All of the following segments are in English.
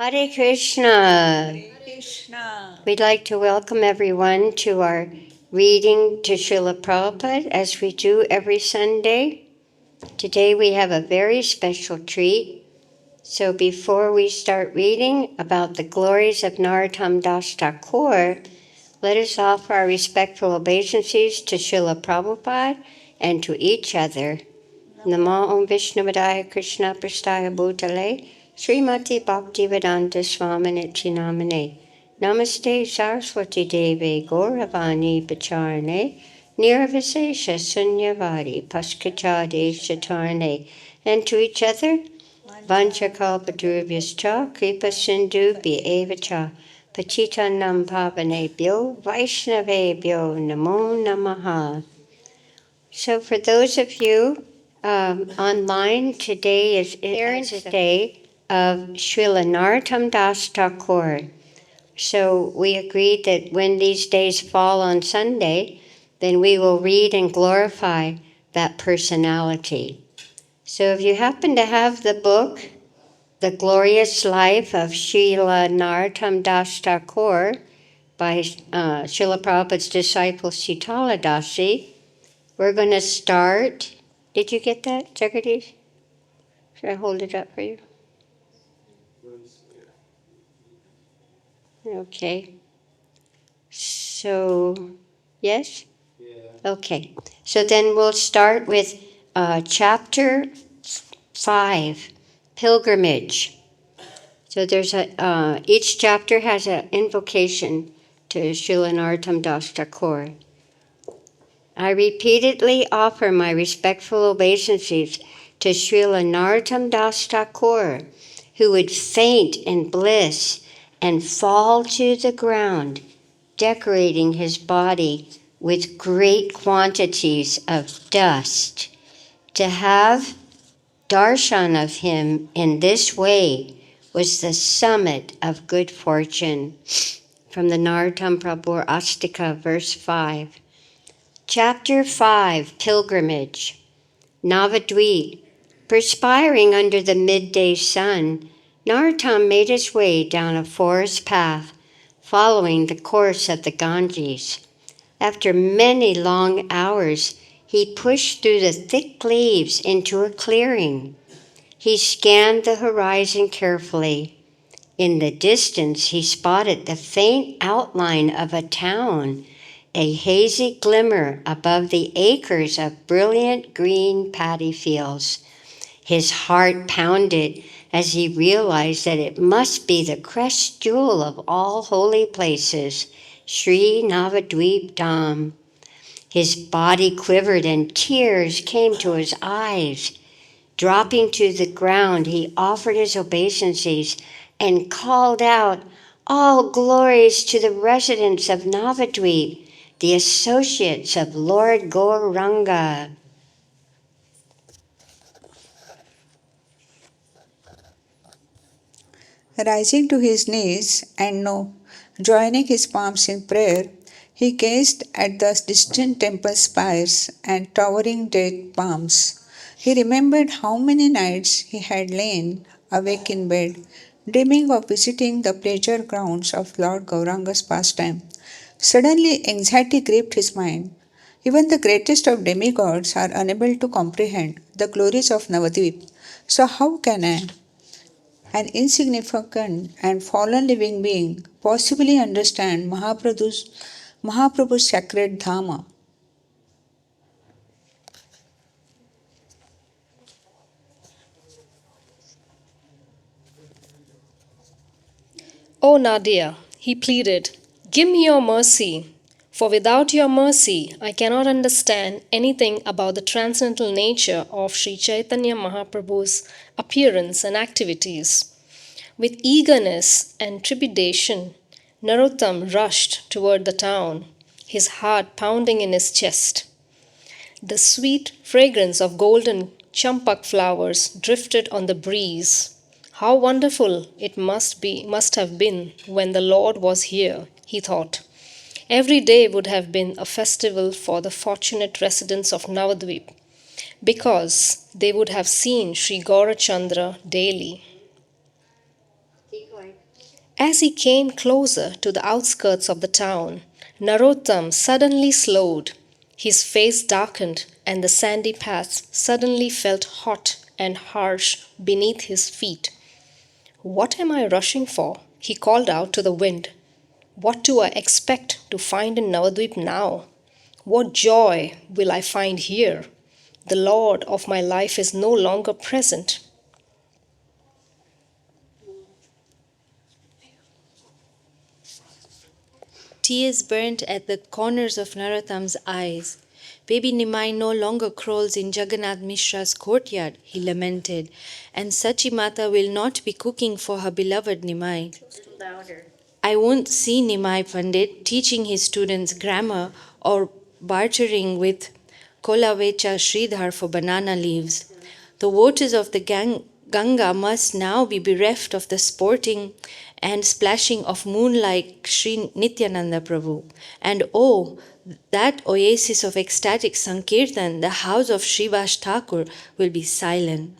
Hare Krishna. Hare Krishna. We'd like to welcome everyone to our reading to Srila Prabhupada as we do every Sunday. Today we have a very special treat. So before we start reading about the glories of Narottam Das Thakur, let us offer our respectful obeisances to Srila Prabhupada and to each other. Namo Om Vishnuvadaya Krishna Prastaya Bhutale Srimati Bhakti-Vedanta Swaminiti Namane Namaste Saraswati Devi Gauravani Pacharane Nirvisesha Sunyavadi Paskachade Shatarane. And to each other, Vanchakalpadurvyascha Kripa Sindhu Bhyevacha Pachitanam Pavanebhyo Vaishnavebhyo Namo Namaha. So for those of you online, today is Parents' Day of Srila Narottam Das Thakur. So we agreed that when these days fall on Sunday, then we will read and glorify that personality. So if you happen to have the book, The Glorious Life of Srila Narottam Das Thakur by Srila Prabhupada's disciple Sitala Dasi, we're going to start. Did you get that, Jagadish? Should I hold it up for you? Okay. So, yes? Yeah. Okay. So then we'll start with chapter 5, Pilgrimage. So there's each chapter has an invocation to Srila Narottam Das Thakur. I repeatedly offer my respectful obeisances to Srila Narottam Das Thakur, who would faint in bliss and fall to the ground, decorating his body with great quantities of dust. To have darshan of him in this way was the summit of good fortune. From the Narottam Prabhu Astika, verse 5. Chapter 5, Pilgrimage. Navadvip. Perspiring under the midday sun, Narottam made his way down a forest path, following the course of the Ganges. After many long hours, he pushed through the thick leaves into a clearing. He scanned the horizon carefully. In the distance, he spotted the faint outline of a town, a hazy glimmer above the acres of brilliant green paddy fields. His heart pounded as he realized that it must be the crest jewel of all holy places, Sri Navadvip Dham. His body quivered and tears came to his eyes. Dropping to the ground, he offered his obeisances and called out, "All glories to the residents of Navadvip, the associates of Lord Gauranga." Rising to his knees and joining his palms in prayer, he gazed at the distant temple spires and towering date palms. He remembered how many nights he had lain awake in bed, dreaming of visiting the pleasure grounds of Lord Gauranga's pastime. Suddenly, anxiety gripped his mind. Even the greatest of demigods are unable to comprehend the glories of Navadvip. So, how can I, an insignificant and fallen living being, possibly understand Mahaprabhu's sacred Dhamma? "Oh, Nadia," he pleaded, "give me your mercy, for without your mercy I cannot understand anything about the transcendental nature of Sri Chaitanya Mahaprabhu's appearance and activities." With eagerness and trepidation, Narottam rushed toward the town, his heart pounding in his chest. The sweet fragrance of golden champak flowers drifted on the breeze. How wonderful it must have been when the Lord was here, he thought. Every day would have been a festival for the fortunate residents of Navadvip, because they would have seen Sri Gaurachandra daily. As he came closer to the outskirts of the town, Narottam suddenly slowed. His face darkened, and the sandy paths suddenly felt hot and harsh beneath his feet. What am I rushing for? He called out to the wind. What do I expect to find in Navadvip now? What joy will I find here? The Lord of my life is no longer present. Tears burned at the corners of Narottam's eyes. Baby Nimai no longer crawls in Jagannath Mishra's courtyard, he lamented, and Sachi Mata will not be cooking for her beloved Nimai. I won't see Nimai Pandit teaching his students grammar or bartering with Kolavecha Sridhar for banana leaves. The waters of the Ganga must now be bereft of the sporting and splashing of moon like Sri Nityananda Prabhu. And oh, that oasis of ecstatic Sankirtan, the house of Srivas Thakur, will be silent.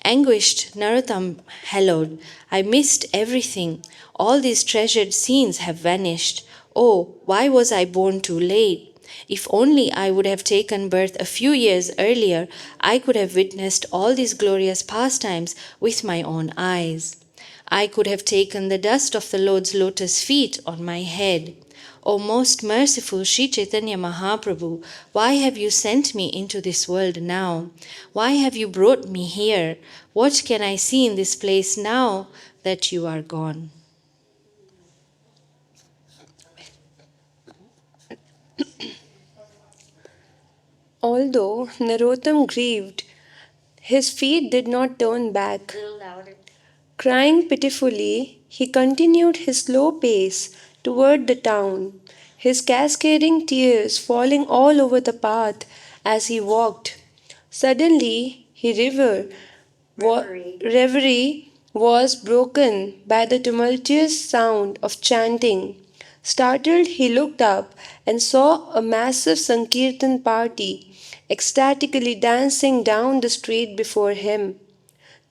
Anguished, Narottam hallowed. I missed everything. All these treasured scenes have vanished. Oh, why was I born too late? If only I would have taken birth a few years earlier, I could have witnessed all these glorious pastimes with my own eyes. I could have taken the dust of the Lord's lotus feet on my head. O most merciful Sri Chaitanya Mahaprabhu, why have you sent me into this world now? Why have you brought me here? What can I see in this place now that you are gone? Although Narottam grieved, his feet did not turn back. Crying pitifully, he continued his slow pace toward the town, his cascading tears falling all over the path as he walked. Suddenly, reverie was broken by the tumultuous sound of chanting. Startled, he looked up and saw a massive Sankirtan party ecstatically dancing down the street before him.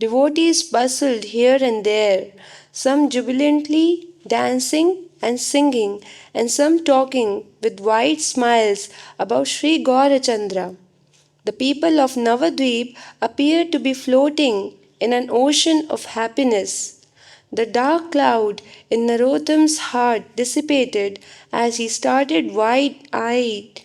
Devotees bustled here and there, some jubilantly dancing and singing, and some talking with wide smiles about Sri Gaurachandra. The people of Navadvip appeared to be floating in an ocean of happiness. The dark cloud in Narottam's heart dissipated as he started wide-eyed.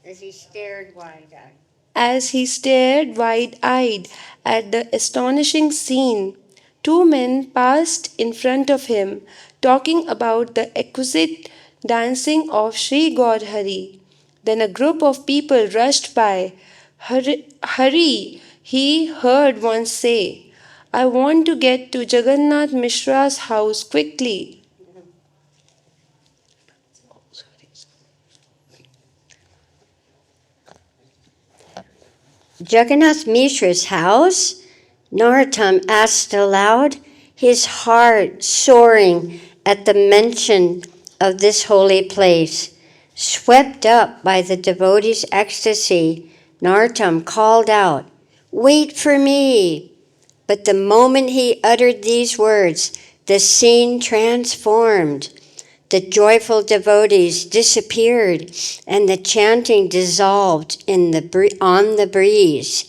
As he stared wide-eyed. As he stared wide-eyed at the astonishing scene, two men passed in front of him, talking about the exquisite dancing of Sri Gaurhari. Then a group of people rushed by. Hurry, hurry, he heard one say. I want to get to Jagannath Mishra's house quickly. Jagannath Mishra's house? Narottam asked aloud, his heart soaring at the mention of this holy place. Swept up by the devotee's ecstasy, Narottam called out, "Wait for me!" But the moment he uttered these words, the scene transformed. The joyful devotees disappeared, and the chanting dissolved on the breeze.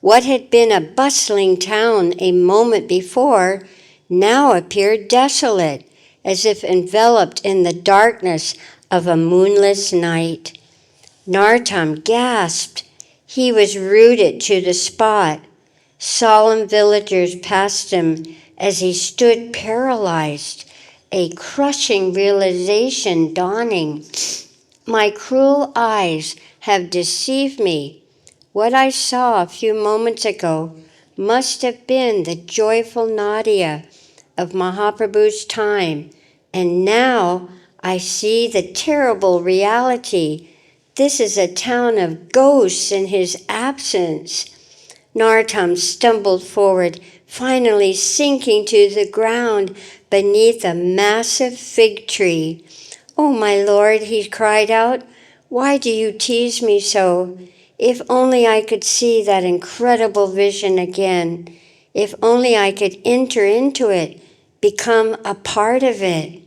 What had been a bustling town a moment before now appeared desolate, as if enveloped in the darkness of a moonless night. Narottam gasped. He was rooted to the spot. Solemn villagers passed him as he stood paralyzed, a crushing realization dawning. My cruel eyes have deceived me. What I saw a few moments ago must have been the joyful Nadia of Mahaprabhu's time, and now I see the terrible reality. This is a town of ghosts in his absence. Narottam stumbled forward, finally sinking to the ground beneath a massive fig tree. "Oh, my Lord," he cried out, "why do you tease me so? If only I could see that incredible vision again." If only I could enter into it, become a part of it.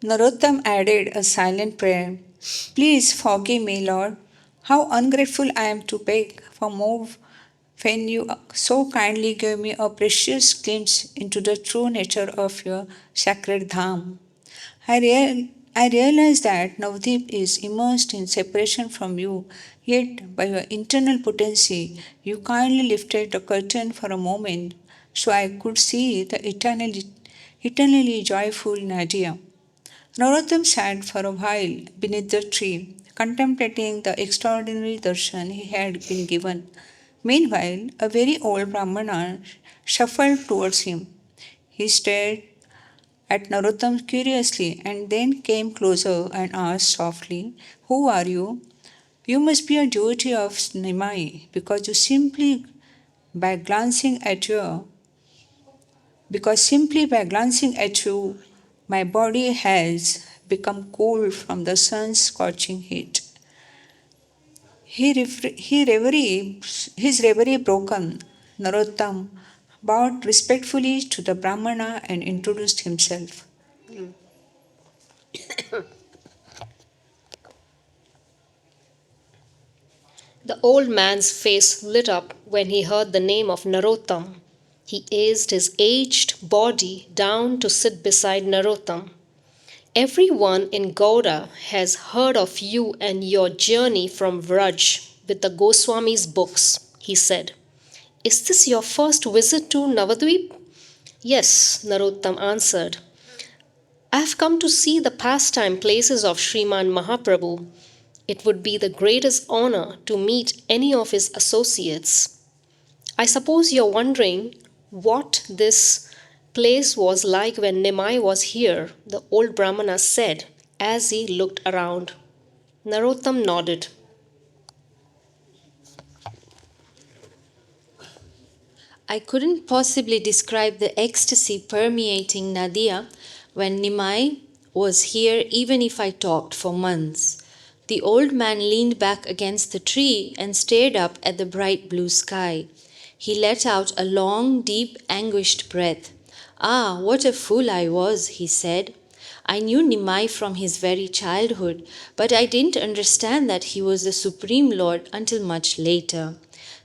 Narottam added a silent prayer. Please forgive me, Lord. How ungrateful I am to beg for more when you so kindly gave me a precious glimpse into the true nature of your sacred dham. I realize that Navdeep is immersed in separation from you, yet by your internal potency, you kindly lifted the curtain for a moment so I could see the eternally joyful Nadia. Narottam sat for a while beneath the tree, contemplating the extraordinary darshan he had been given. Meanwhile, a very old Brahmana shuffled towards him. He stared at Narottam curiously and then came closer and asked softly, "Who are you? You must be a devotee of Nimai because by glancing at you, simply by glancing at you, my body has become cool from the sun's scorching heat." His reverie broken, Narottam bowed respectfully to the Brahmana and introduced himself. The old man's face lit up when he heard the name of Narottam. He eased his aged body down to sit beside Narottam. Everyone in Gouda has heard of you and your journey from Vraj with the Goswami's books, he said. Is this your first visit to Navadvip? Yes, Narottam answered. I have come to see the pastime places of Sriman Mahaprabhu. It would be the greatest honor to meet any of his associates. I suppose you're wondering what this place was like when Nimai was here, the old Brahmana said as he looked around. Narottam nodded. I couldn't possibly describe the ecstasy permeating Nadia when Nimai was here, even if I talked for months. The old man leaned back against the tree and stared up at the bright blue sky. He let out a long, deep, anguished breath. Ah, what a fool I was, he said. I knew Nimai from his very childhood, but I didn't understand that he was the Supreme Lord until much later.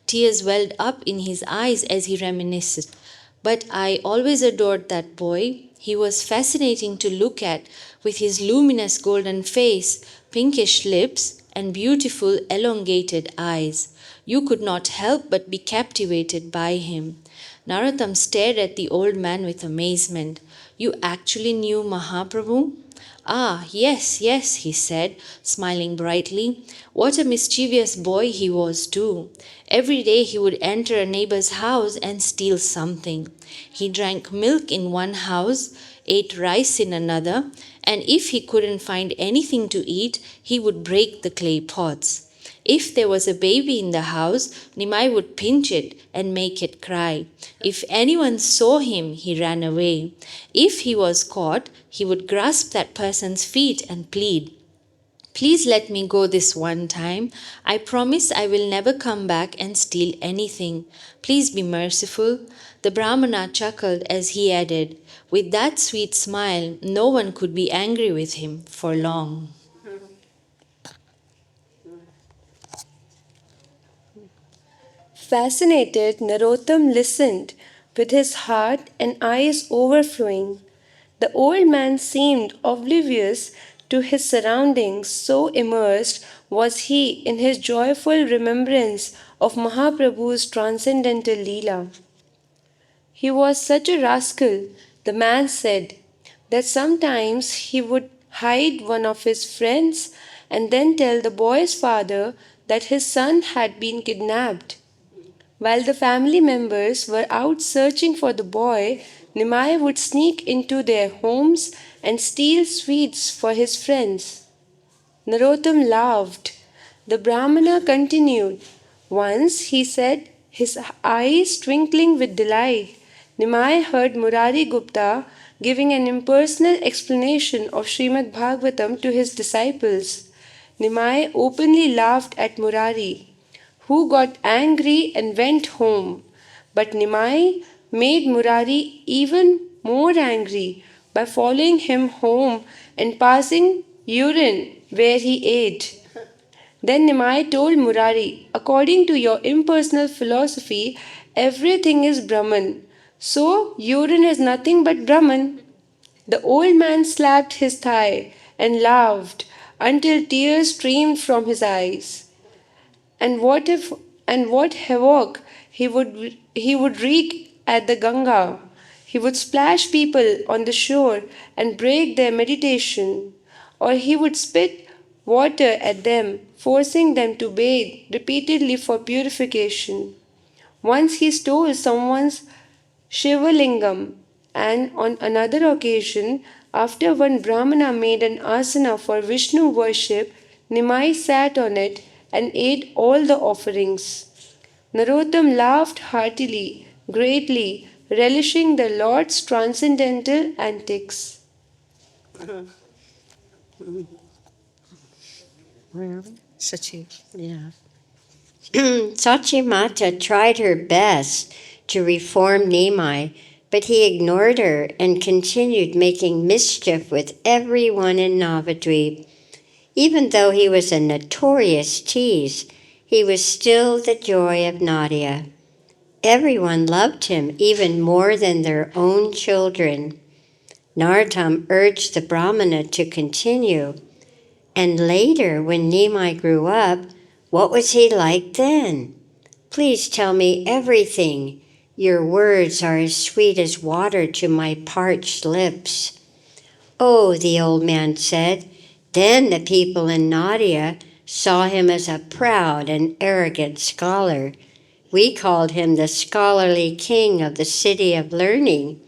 Tears welled up in his eyes as he reminisced. But I always adored that boy. He was fascinating to look at, with his luminous golden face, pinkish lips, and beautiful elongated eyes. You could not help but be captivated by him. Narottam stared at the old man with amazement. You actually knew Mahaprabhu? Ah, yes, yes, he said, smiling brightly. What a mischievous boy he was, too. Every day he would enter a neighbor's house and steal something. He drank milk in one house, ate rice in another, and if he couldn't find anything to eat, he would break the clay pots. If there was a baby in the house, Nimai would pinch it and make it cry. If anyone saw him, he ran away. If he was caught, he would grasp that person's feet and plead, Please let me go this one time. I promise I will never come back and steal anything. Please be merciful. The Brahmana chuckled as he added, With that sweet smile, no one could be angry with him for long. Fascinated, Narottam listened, with his heart and eyes overflowing. The old man seemed oblivious to his surroundings, so immersed was he in his joyful remembrance of Mahaprabhu's transcendental Leela. He was such a rascal, the man said, that sometimes he would hide one of his friends and then tell the boy's father that his son had been kidnapped. While the family members were out searching for the boy, Nimai would sneak into their homes and steal sweets for his friends. Narottam laughed. The Brahmana continued. Once, he said, his eyes twinkling with delight, Nimai heard Murari Gupta giving an impersonal explanation of Srimad Bhagavatam to his disciples. Nimai openly laughed at Murari, who got angry and went home. But Nimai made Murari even more angry by following him home and passing urine where he ate. Then Nimai told Murari, according to your impersonal philosophy, everything is Brahman. So urine is nothing but Brahman. The old man slapped his thigh and laughed until tears streamed from his eyes. And what havoc he would wreak at the Ganga. He would splash people on the shore and break their meditation, or he would spit water at them, forcing them to bathe repeatedly for purification. Once he stole someone's Shivalingam, and on another occasion, after one Brahmana made an asana for Vishnu worship, Nimai sat on it and ate all the offerings. Narottam laughed heartily, greatly, relishing the Lord's transcendental antics. Sachi. Yeah. Sachimata tried her best to reform Nimai, but he ignored her and continued making mischief with everyone in Navadvip. Even though he was a notorious tease, he was still the joy of Nadia. Everyone loved him even more than their own children. Narottam urged the Brahmana to continue, and later, when Nimai grew up, what was he like then? Please tell me everything. Your words are as sweet as water to my parched lips. Oh, the old man said. Then the people in Nadia saw him as a proud and arrogant scholar. We called him the scholarly king of the city of learning.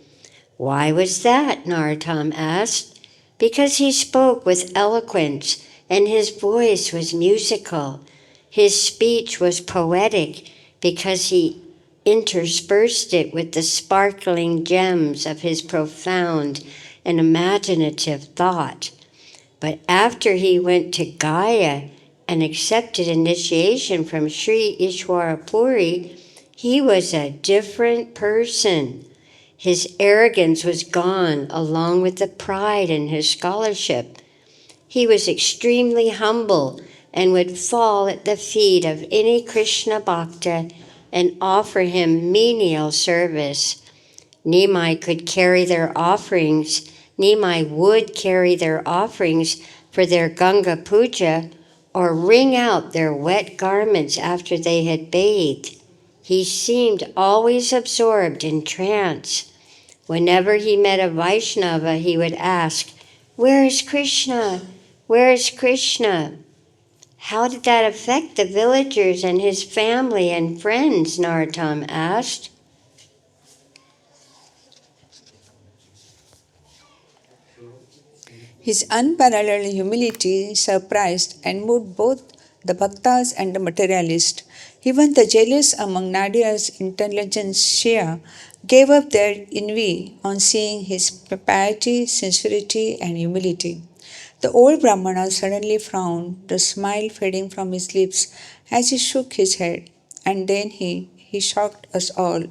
Why was that? Narottam asked. Because he spoke with eloquence and his voice was musical. His speech was poetic because he interspersed it with the sparkling gems of his profound and imaginative thought. But after he went to Gaya and accepted initiation from Sri Ishwarapuri, he was a different person. His arrogance was gone along with the pride in his scholarship. He was extremely humble and would fall at the feet of any Krishna Bhakta and offer him menial service. Nimai would carry their offerings for their Ganga Puja or wring out their wet garments after they had bathed. He seemed always absorbed in trance. Whenever he met a Vaishnava, he would ask, "Where is Krishna? Where is Krishna?" How did that affect the villagers and his family and friends? Narottam asked. His unparalleled humility surprised and moved both the bhaktas and the materialists. Even the jealous among Nadia's intelligentsia gave up their envy on seeing his piety, sincerity, and humility. The old Brahmana suddenly frowned, the smile fading from his lips as he shook his head, and then he shocked us all.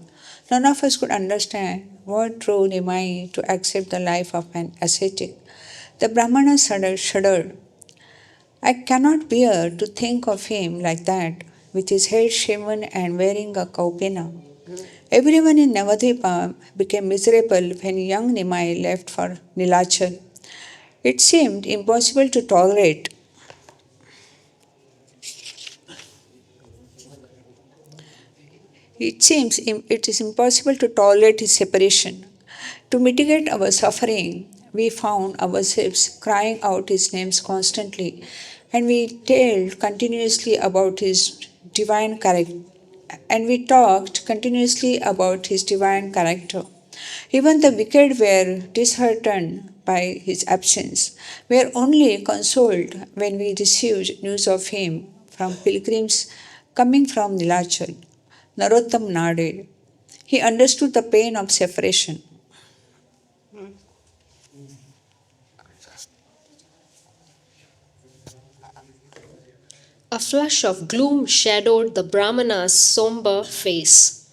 None of us could understand what drove Nimai to accept the life of an ascetic. The Brahmana shuddered. I cannot bear to think of him like that, with his head shaven and wearing a kaupena. Everyone in Navadvipa became miserable when young Nimai left for Nilachal. It seemed impossible to tolerate. It is impossible to tolerate his separation. To mitigate our suffering, we found ourselves crying out his names constantly, and we told continuously about his divine character. And we talked continuously about his divine character. Even the wicked were disheartened by his absence. We were only consoled when we received news of him from pilgrims coming from Nilachal. Narottam nodded. He understood the pain of separation. A flush of gloom shadowed the Brahmana's somber face.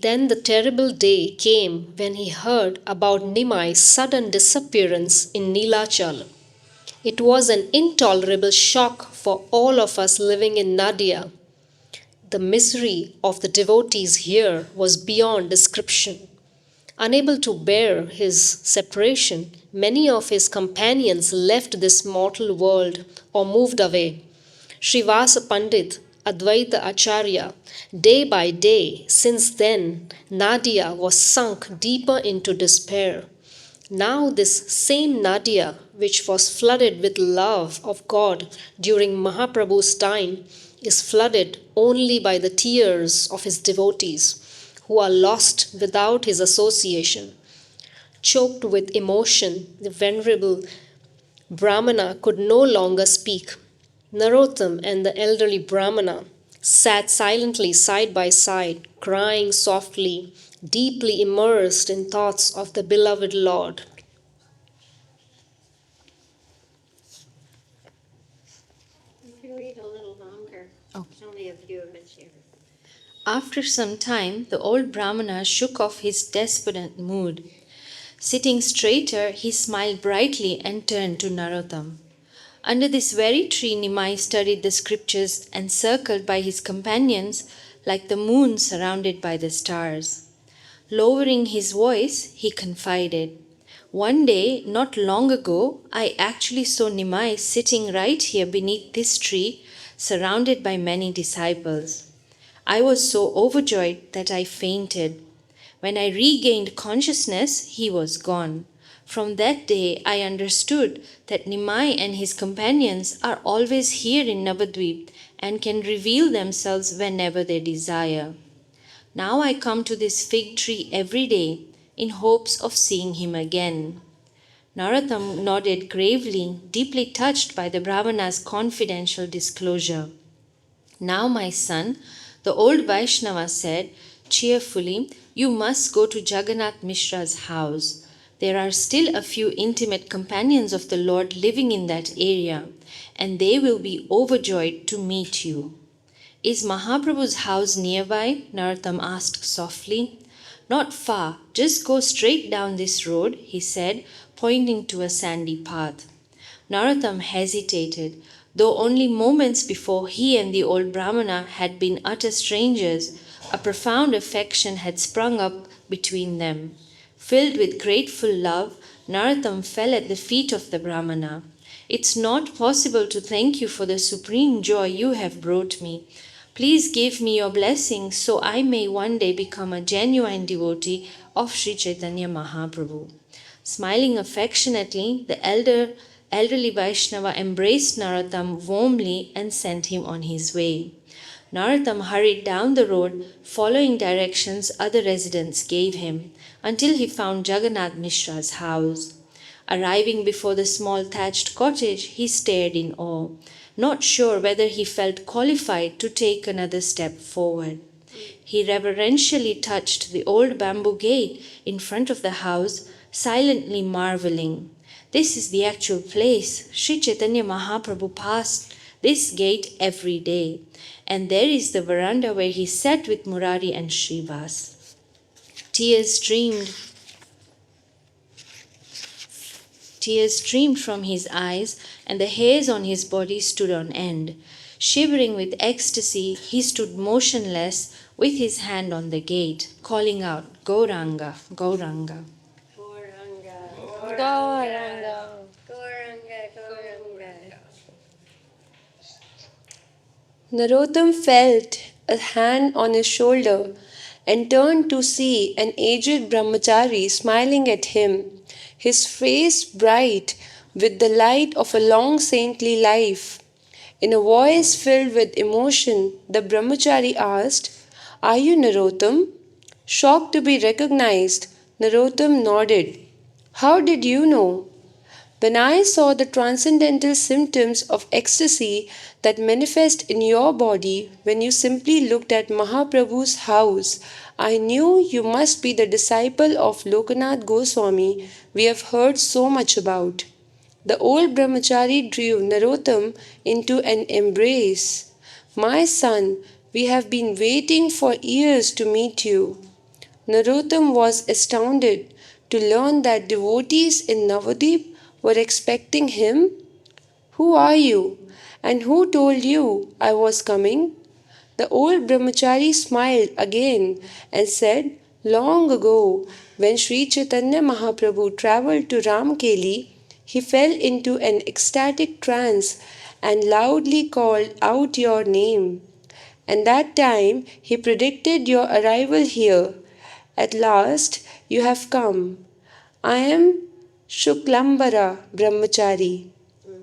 Then the terrible day came when he heard about Nimai's sudden disappearance in Nilachal. It was an intolerable shock for all of us living in Nadia. The misery of the devotees here was beyond description. Unable to bear his separation, many of his companions left this mortal world or moved away. Srivasa Pandit, Advaita Acharya, day by day since then, Nadia was sunk deeper into despair. Now, this same Nadia, which was flooded with love of God during Mahaprabhu's time, is flooded only by the tears of his devotees, who are lost without his association. Choked with emotion, the venerable Brahmana could no longer speak. Narottam and the elderly Brahmana sat silently side by side, crying softly, deeply immersed in thoughts of the beloved Lord. You can read a little longer. It's only a few of us here. After some time, the old Brahmana shook off his despondent mood. Sitting straighter, he smiled brightly and turned to Narottam. Under this very tree, Nimai studied the scriptures, encircled by his companions like the moon surrounded by the stars. Lowering his voice, he confided, "One day, not long ago, I actually saw Nimai sitting right here beneath this tree, surrounded by many disciples. I was so overjoyed that I fainted. When I regained consciousness, he was gone. From that day, I understood that Nimai and his companions are always here in Navadvip and can reveal themselves whenever they desire. Now I come to this fig tree every day in hopes of seeing him again." Narottam nodded gravely, deeply touched by the Brahmana's confidential disclosure. "Now, my son," the old Vaishnava said cheerfully, "you must go to Jagannath Mishra's house. There are still a few intimate companions of the Lord living in that area, and they will be overjoyed to meet you." "Is Mahaprabhu's house nearby?" Narottam asked softly. "Not far, just go straight down this road," he said, pointing to a sandy path. Narottam hesitated. Though only moments before he and the old Brahmana had been utter strangers, a profound affection had sprung up between them. Filled with grateful love, Narottam fell at the feet of the Brahmana. "It's not possible to thank you for the supreme joy you have brought me. Please give me your blessing so I may one day become a genuine devotee of Sri Chaitanya Mahaprabhu." Smiling affectionately, the elderly Vaishnava embraced Narottam warmly and sent him on his way. Narottam hurried down the road, following directions other residents gave him, until he found Jagannath Mishra's house. Arriving before the small thatched cottage, he stared in awe, not sure whether he felt qualified to take another step forward. He reverentially touched the old bamboo gate in front of the house, silently marveling. "This is the actual place. Sri Chaitanya Mahaprabhu passed this gate every day. And there is the veranda where he sat with Murari and Srivas." Tears streamed from his eyes, and the hairs on his body stood on end. Shivering with ecstasy, he stood motionless with his hand on the gate, calling out, "Gauranga, Gauranga." Gauranga, Gauranga. Gauranga, Gauranga. Narottam felt a hand on his shoulder and turned to see an aged brahmachari smiling at him, his face bright with the light of a long saintly life. In a voice filled with emotion, the brahmachari asked, "Are you Narottam?" Shocked to be recognized, Narottam nodded. "How did you know?" "When I saw the transcendental symptoms of ecstasy that manifest in your body when you simply looked at Mahaprabhu's house, I knew you must be the disciple of Lokanath Goswami we have heard so much about." The old brahmachari drew Narottam into an embrace. My son, we have been waiting for years to meet you. Narottam was astounded to learn that devotees in Navadip were expecting him. Who are you? And who told you I was coming? The old brahmachari smiled again and said, long ago, when Sri Chaitanya Mahaprabhu travelled to Ramkeli, he fell into an ecstatic trance and loudly called out your name. And that time he predicted your arrival here. At last you have come. I am Shuklambara Brahmachari.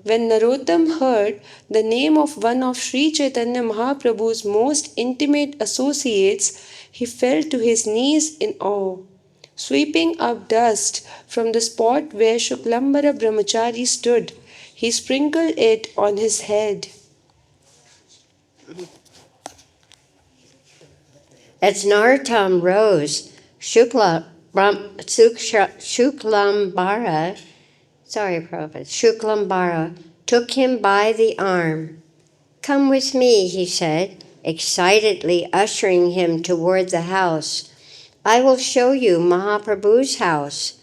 When Narottam heard the name of one of Sri Chaitanya Mahaprabhu's most intimate associates, he fell to his knees in awe. Sweeping up dust from the spot where Shuklambara Brahmachari stood, he sprinkled it on his head. As Narottam rose, Shuklambara took him by the arm. Come with me, he said, excitedly ushering him toward the house. I will show you Mahaprabhu's house.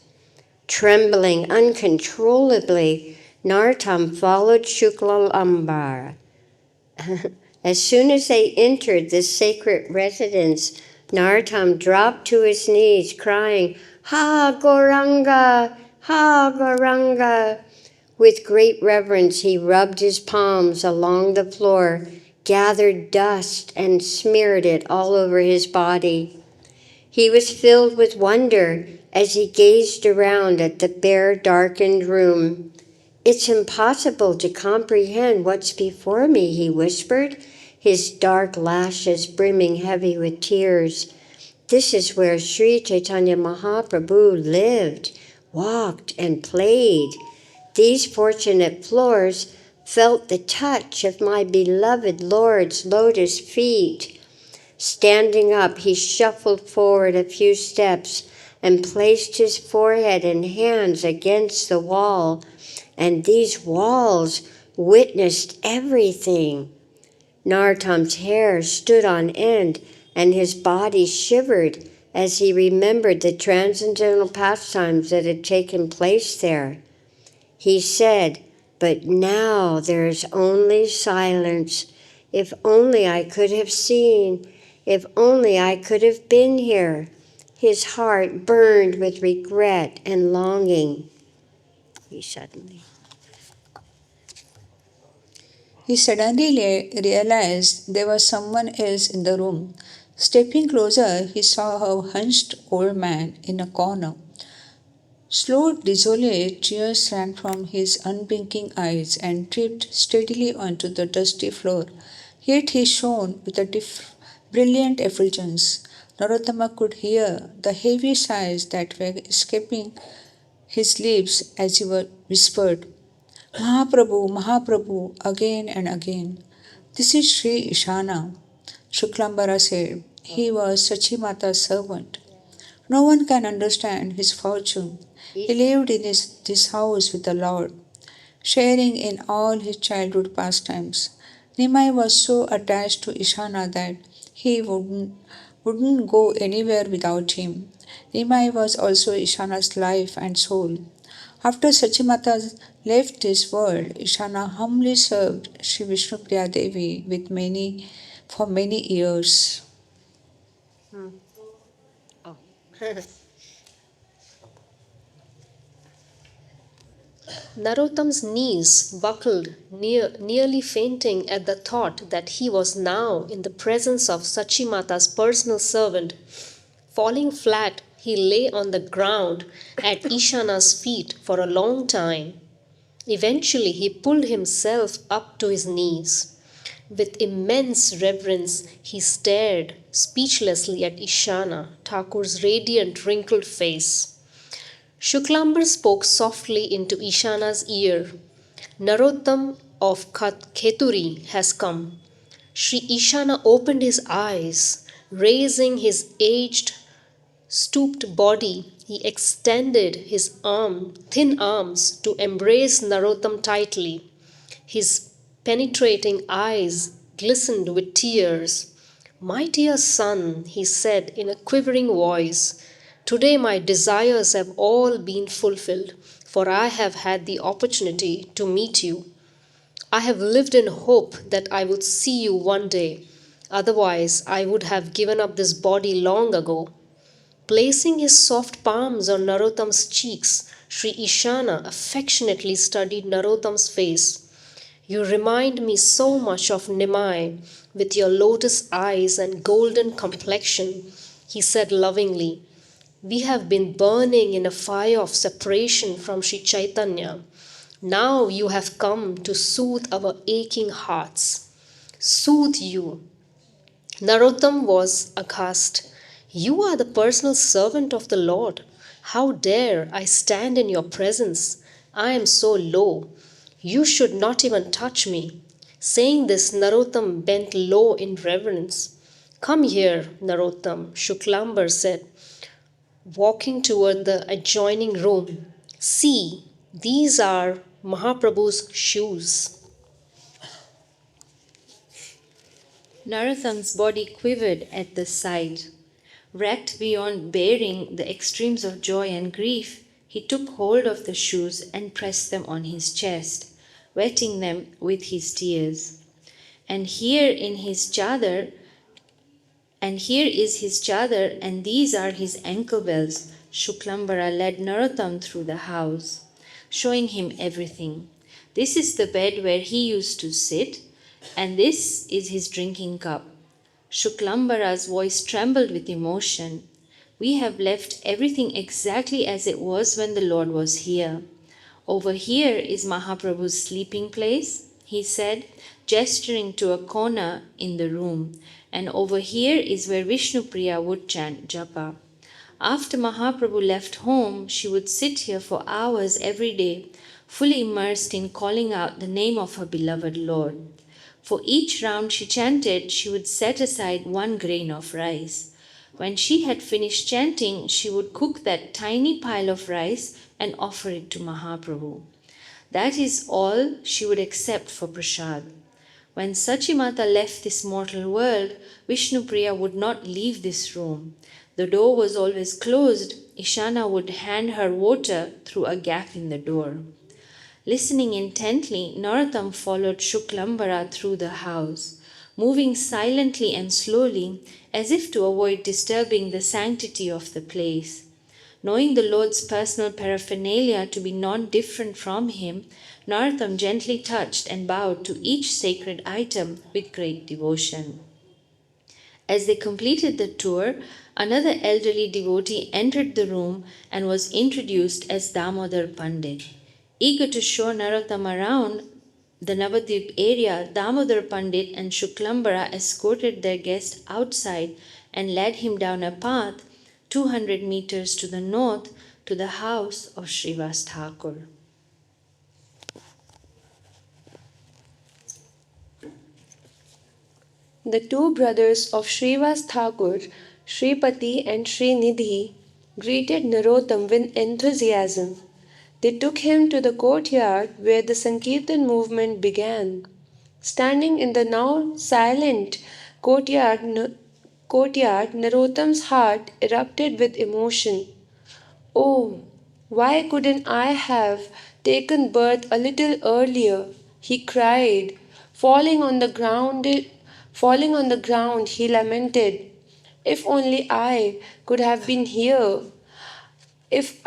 Trembling uncontrollably, Narottam followed Shuklambara. As soon as they entered this sacred residence, Narottam dropped to his knees, crying, Ha Gauranga! Ha Gauranga! With great reverence, he rubbed his palms along the floor, gathered dust, and smeared it all over his body. He was filled with wonder as he gazed around at the bare, darkened room. It's impossible to comprehend what's before me, he whispered, his dark lashes brimming heavy with tears. This is where Sri Chaitanya Mahaprabhu lived, walked, and played. These fortunate floors felt the touch of my beloved Lord's lotus feet. Standing up, he shuffled forward a few steps and placed his forehead and hands against the wall. And these walls witnessed everything. Narottam's hair stood on end, and his body shivered as he remembered the transcendental pastimes that had taken place there. He said, but now there is only silence. If only I could have seen. If only I could have been here. His heart burned with regret and longing. He suddenly realized there was someone else in the room. Stepping closer, he saw a hunched old man in a corner. Slow, desolate tears ran from his unblinking eyes and dripped steadily onto the dusty floor. Yet he shone with a brilliant effulgence. Narottama could hear the heavy sighs that were escaping his lips as he whispered, Mahaprabhu, Mahaprabhu, again and again. This is Sri Ishana, Shuklambara said. He was Sachimata's servant. No one can understand his fortune. He lived in this house with the Lord, sharing in all his childhood pastimes. Nimai was so attached to Ishana that he wouldn't go anywhere without him. Nimai was also Ishana's life and soul. After Sachimata left this world, Ishana humbly served Sri Vishnupriya Devi for many years. Narottam's knees buckled, nearly fainting at the thought that he was now in the presence of Sachimata's personal servant. Falling flat, he lay on the ground at Ishana's feet for a long time. Eventually, he pulled himself up to his knees. With immense reverence, he stared speechlessly at Ishana, Thakur's radiant, wrinkled face. Shuklambar spoke softly into Ishana's ear. Narottam of Kheturi has come. Sri Ishana opened his eyes. Raising his aged, stooped body, he extended his thin arms to embrace Narottam tightly. His penetrating eyes glistened with tears. "My dear son," he said in a quivering voice, "today my desires have all been fulfilled, for I have had the opportunity to meet you. I have lived in hope that I would see you one day. Otherwise, I would have given up this body long ago." Placing his soft palms on Narottam's cheeks, Sri Ishana affectionately studied Narottam's face. "You remind me so much of Nimai, with your lotus eyes and golden complexion," he said lovingly. "We have been burning in a fire of separation from Sri Chaitanya. Now you have come to soothe our aching hearts." "Soothe you?" Narottam was aghast. "You are the personal servant of the Lord. How dare I stand in your presence? I am so low. You should not even touch me." Saying this, Narottam bent low in reverence. "Come here, Narottam," Shuklambar said, walking toward the adjoining room. "See, these are Mahaprabhu's shoes." Narottam's body quivered at the sight. Wrecked beyond bearing the extremes of joy and grief, he took hold of the shoes and pressed them on his chest, wetting them with his tears. And here is his chadar, and these are his ankle bells. Shuklambara led Narottam through the house, showing him everything. "This is the bed where he used to sit, and this is his drinking cup." Shuklambara's voice trembled with emotion. "We have left everything exactly as it was when the Lord was here. Over here is Mahaprabhu's sleeping place," he said, gesturing to a corner in the room, "and over here is where Vishnupriya would chant japa. After Mahaprabhu left home, she would sit here for hours every day, fully immersed in calling out the name of her beloved Lord. For each round she chanted, she would set aside 1 grain of rice. When she had finished chanting, she would cook that tiny pile of rice and offer it to Mahaprabhu. That is all she would accept for prasad. When Sachimata left this mortal world, Vishnupriya would not leave this room. The door was always closed. Ishana would hand her water through a gap in the door." Listening intently, Narottam followed Shuklambara through the house, moving silently and slowly as if to avoid disturbing the sanctity of the place. Knowing the Lord's personal paraphernalia to be non-different from him, Narottam gently touched and bowed to each sacred item with great devotion. As they completed the tour, another elderly devotee entered the room and was introduced as Damodar Pandit. Eager to show Narottam around the Navadvip area, Damodar Pandit and Shuklambara escorted their guest outside and led him down a path 200 meters to the north to the house of Srivas Thakur. The two brothers of Srivas Thakur, Sripati and Srinidhi, greeted Narottam with enthusiasm. They took him to the courtyard where the Sankirtan movement began. Standing in the now silent courtyard, Narottam's heart erupted with emotion. "Oh, why couldn't I have taken birth a little earlier?" he cried. Falling on the ground, falling on the ground, he lamented. "If only I could have been here. If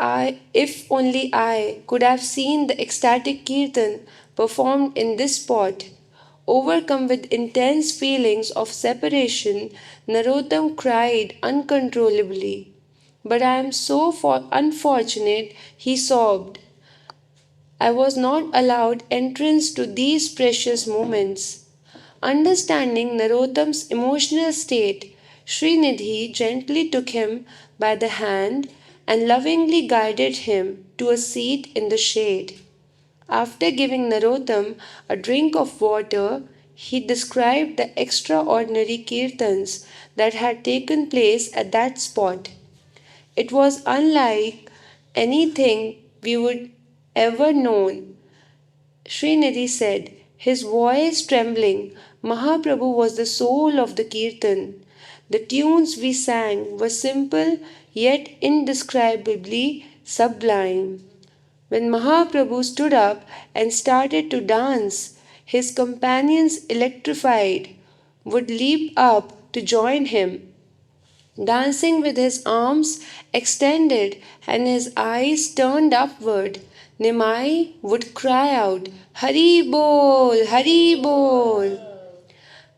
only I could have seen the ecstatic kirtan performed in this spot." Overcome with intense feelings of separation, Narottam cried uncontrollably. "But I am so unfortunate," he sobbed. "I was not allowed entrance to these precious moments." Understanding Narottam's emotional state, Srinidhi gently took him by the hand and lovingly guided him to a seat in the shade. After giving Narottam a drink of water, he described the extraordinary kirtans that had taken place at that spot. It was unlike anything we would ever known. Srinidhi said, his voice trembling. Mahaprabhu was the soul of the kirtan. The tunes we sang were simple yet indescribably sublime. When Mahaprabhu stood up and started to dance, his companions, electrified, would leap up to join him, dancing with his arms extended and his eyes turned upward. Nimai would cry out, Hari Bol, Hari Bol.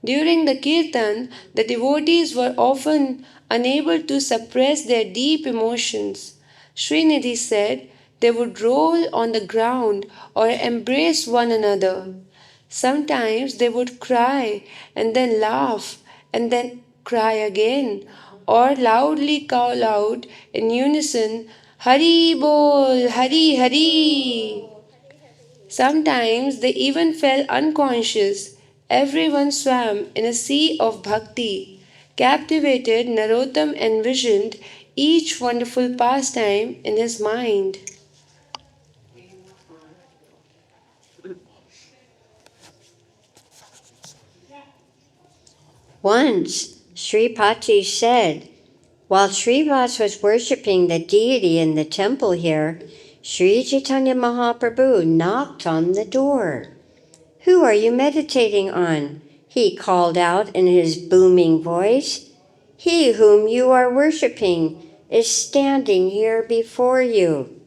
During the kirtan, the devotees were often unable to suppress their deep emotions. Srinidhi said they would roll on the ground or embrace one another. Sometimes they would cry and then laugh and then cry again, or loudly call out in unison, Hari Bol, Hari Hari. Sometimes they even fell unconscious. Everyone swam in a sea of bhakti. Captivated, Narottam envisioned each wonderful pastime in his mind. Once, Sripati said, while Srivas was worshipping the deity in the temple here, Sri Chaitanya Mahaprabhu knocked on the door. Who are you meditating on? He called out in his booming voice. He whom you are worshipping is standing here before you.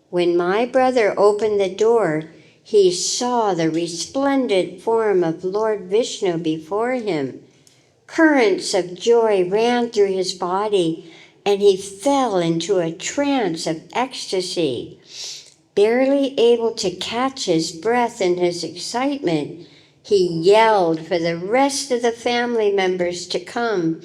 When my brother opened the door, he saw the resplendent form of Lord Vishnu before him. Currents of joy ran through his body, and he fell into a trance of ecstasy. Barely able to catch his breath in his excitement, he yelled for the rest of the family members to come,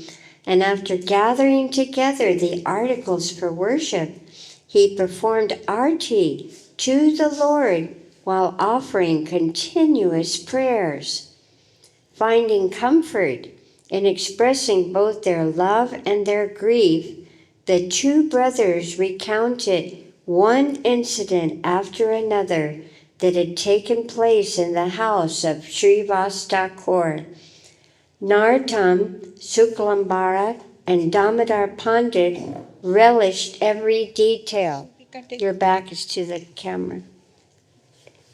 and after gathering together the articles for worship, he performed arti to the Lord while offering continuous prayers. Finding comfort in expressing both their love and their grief, the two brothers recounted one incident after another that had taken place in the house of Srivas Thakur. Nartam, Suklambara, and Damodar Pandit relished every detail. Your back is to the camera.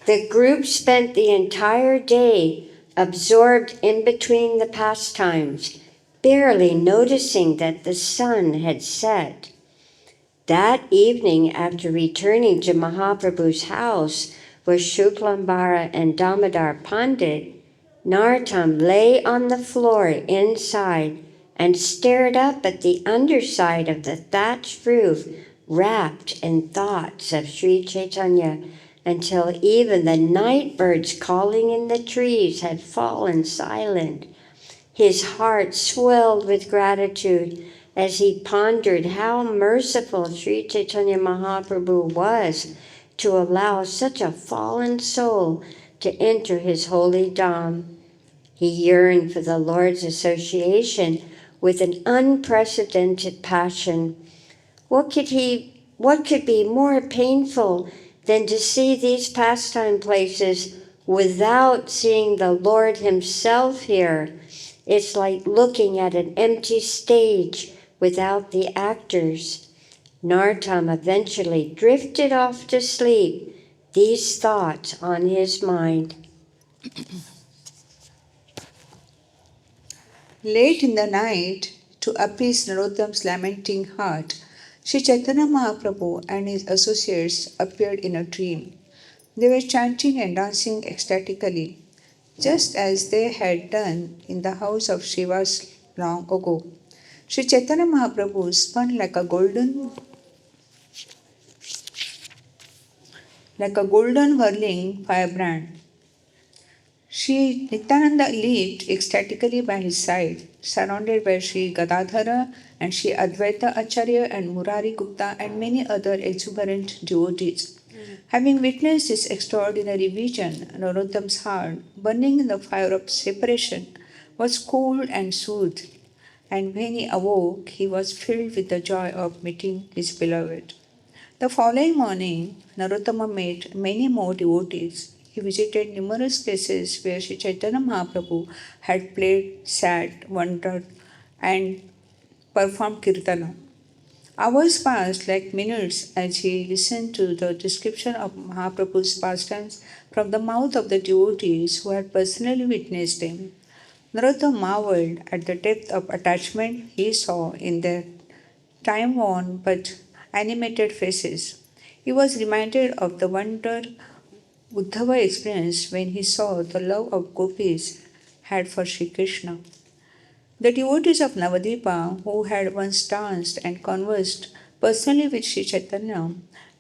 The group spent the entire day absorbed in between the pastimes, barely noticing that the sun had set. That evening, after returning to Mahaprabhu's house with Shuklambara and Damodar Pandit, Narottam lay on the floor inside and stared up at the underside of the thatched roof, wrapped in thoughts of Sri Chaitanya, until even the night birds calling in the trees had fallen silent. His heart swelled with gratitude as he pondered how merciful Sri Chaitanya Mahaprabhu was to allow such a fallen soul to enter his holy dham. He yearned for the Lord's association with an unprecedented passion. What could be more painful than to see these pastime places without seeing the Lord himself here? It's like looking at an empty stage without the actors. Narottam eventually drifted off to sleep, these thoughts on his mind. Late in the night, to appease Narottam's lamenting heart, Sri Chaitanya Mahaprabhu and his associates appeared in a dream. They were chanting and dancing ecstatically, just as they had done in the house of Srivas long ago. Sri Chaitanya Mahaprabhu spun like a golden whirling firebrand. Sri Nityananda leaped ecstatically by his side, surrounded by Sri Gadadhara and Sri Advaita Acharya and Murari Gupta and many other exuberant devotees. Having witnessed this extraordinary vision, Narottam's heart, burning in the fire of separation, was cooled and soothed, and when he awoke, he was filled with the joy of meeting his beloved. The following morning, Narottama met many more devotees. he visited numerous places where Sri Chaitanya Mahaprabhu had played, sat, wandered, and performed kirtana. Hours passed like minutes as he listened to the description of Mahaprabhu's pastimes from the mouth of the devotees who had personally witnessed them. Narada marveled at the depth of attachment he saw in their time worn but animated faces. He was reminded of the wonder Uddhava experienced when he saw the love of gopis had for Sri Krishna. The devotees of Navadvipa, who had once danced and conversed personally with Sri Chaitanya,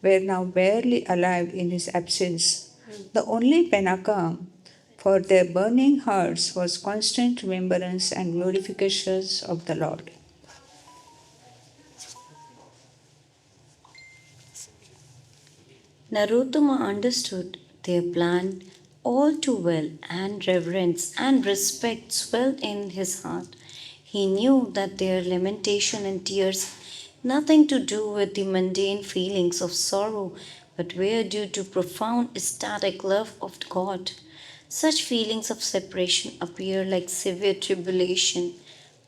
were now barely alive in his absence. The only panaka for their burning hearts was constant remembrance and glorifications of the Lord. Narottama understood their plan all too well, and reverence and respect swelled in his heart. He knew that their lamentation and tears nothing to do with the mundane feelings of sorrow, but were due to profound ecstatic love of God. Such feelings of separation appear like severe tribulation,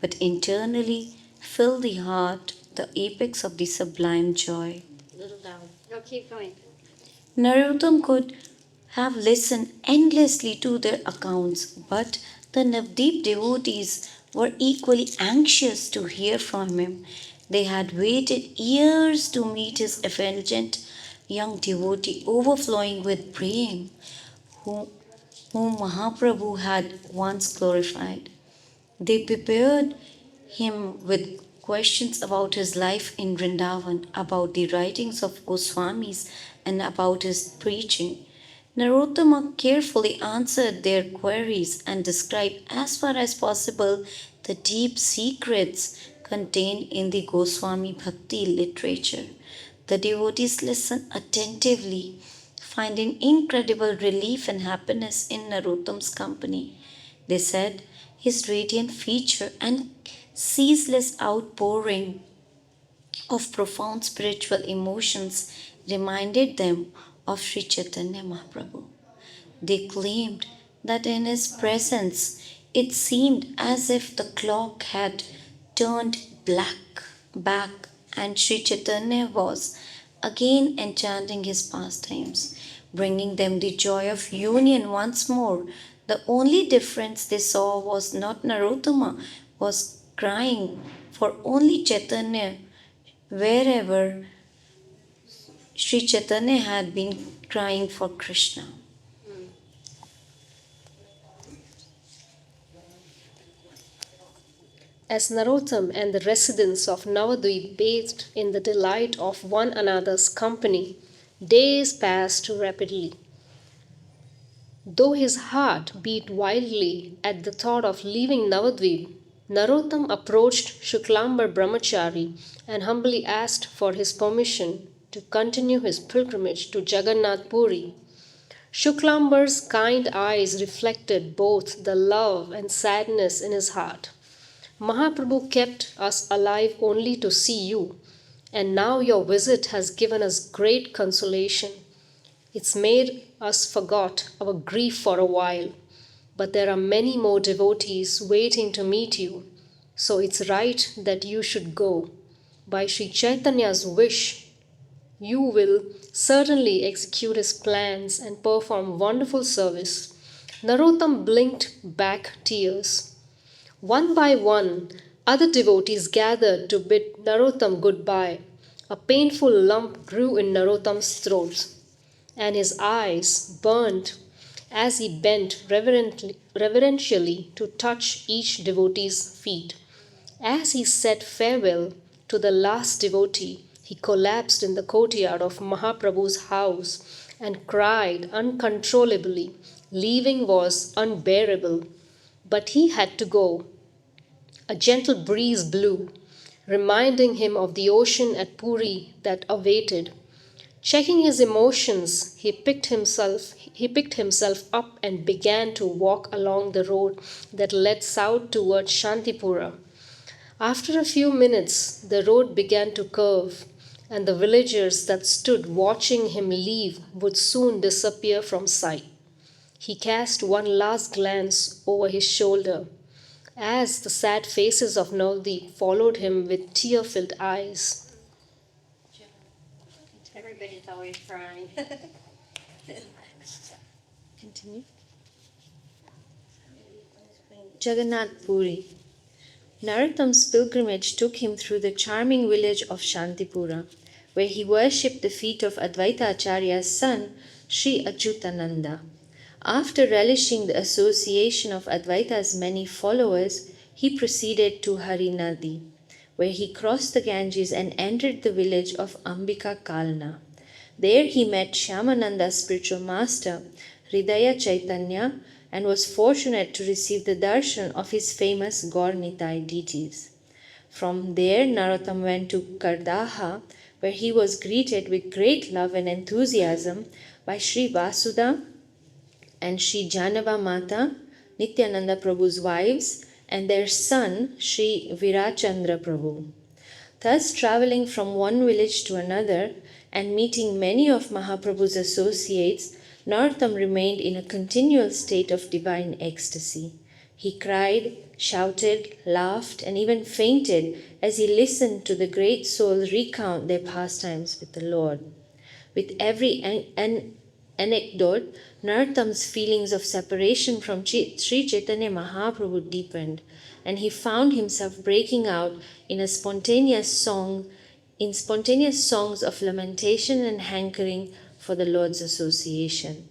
but internally fill the heart, the apex of the sublime joy. No, keep going. Narottam could have listened endlessly to their accounts, but the Navdeep devotees were equally anxious to hear from him. They had waited years to meet his effulgent young devotee, overflowing with praying, whom, whom Mahaprabhu had once glorified. They prepared him with questions about his life in Vrindavan, about the writings of Goswamis, and about his preaching. Narottama carefully answered their queries and described as far as possible the deep secrets contained in the Goswami Bhakti literature. The devotees listened attentively, finding incredible relief and happiness in Narottam's company. They said his radiant feature and ceaseless outpouring of profound spiritual emotions reminded them of Sri Chaitanya Mahaprabhu. They claimed that in his presence it seemed as if the clock had turned back and Sri Chaitanya was again enchanting his pastimes, bringing them the joy of union once more. The only difference they saw was not Narottama was crying for only Chaitanya wherever Sri Chaitanya had been crying for Krishna. As Narottam and the residents of Navadvip bathed in the delight of one another's company, days passed rapidly. Though his heart beat wildly at the thought of leaving Navadvip, Narottam approached Shuklambar Brahmachari and humbly asked for his permission to continue his pilgrimage to Jagannath Puri. Shuklambar's kind eyes reflected both the love and sadness in his heart. Mahaprabhu kept us alive only to see you, and now your visit has given us great consolation. It's made us forgot our grief for a while, but there are many more devotees waiting to meet you, so it's right that you should go. By Sri Chaitanya's wish, you will certainly execute his plans and perform wonderful service. Narottam blinked back tears. One by one, other devotees gathered to bid Narottam goodbye. A painful lump grew in Narottam's throat, and his eyes burned as he bent reverentially to touch each devotee's feet. As he said farewell to the last devotee, he collapsed in the courtyard of Mahaprabhu's house and cried uncontrollably. Leaving was unbearable, but he had to go. A gentle breeze blew, reminding him of the ocean at Puri that awaited. Checking his emotions, he picked himself up and began to walk along the road that led south toward Shantipura. After a few minutes, the road began to curve, and the villagers that stood watching him leave would soon disappear from sight. He cast one last glance over his shoulder as the sad faces of Navdeep followed him with tear-filled eyes. Everybody's always crying. Continue. Jagannath Puri. Narottam's pilgrimage took him through the charming village of Shantipura, where he worshipped the feet of Advaita Acharya's son, Sri Achyutananda. After relishing the association of Advaita's many followers, he proceeded to Harinadi, where he crossed the Ganges and entered the village of Ambika Kalna. There he met Shyamananda's spiritual master, Hridaya Chaitanya, and was fortunate to receive the darshan of his famous Gaur Nitai deities. From there, Narottam went to Kardaha, where he was greeted with great love and enthusiasm by Sri Vasuda and Sri Janava Mata, Nityananda Prabhu's wives, and their son, Sri Virachandra Prabhu. Thus, traveling from one village to another and meeting many of Mahaprabhu's associates, Narottam remained in a continual state of divine ecstasy. He cried, shouted, laughed, and even fainted as he listened to the great souls recount their pastimes with the Lord. With every anecdote, Narottam's feelings of separation from Sri Chaitanya Mahaprabhu deepened, and he found himself breaking out in spontaneous songs of lamentation and hankering for the Lord's association.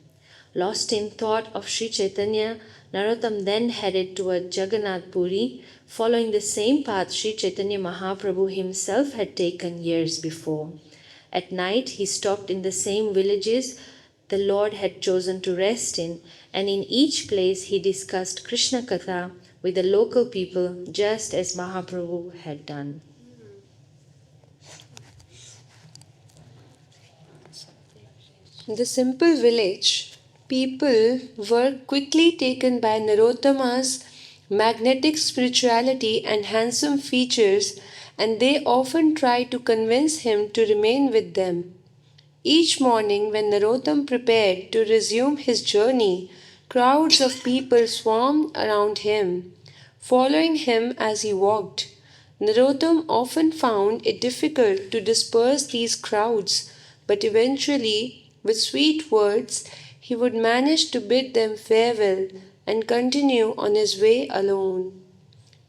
Lost in thought of Sri Chaitanya, Narottam then headed toward Jagannath Puri, following the same path Sri Chaitanya Mahaprabhu himself had taken years before. At night, he stopped in the same villages the Lord had chosen to rest in, and in each place he discussed Krishna Katha with the local people, just as Mahaprabhu had done. In the simple village, people were quickly taken by Narottama's magnetic spirituality and handsome features, and they often tried to convince him to remain with them. Each morning, when Narottam prepared to resume his journey, crowds of people swarmed around him, following him as he walked. Narottam often found it difficult to disperse these crowds, but eventually, with sweet words, he would manage to bid them farewell and continue on his way alone.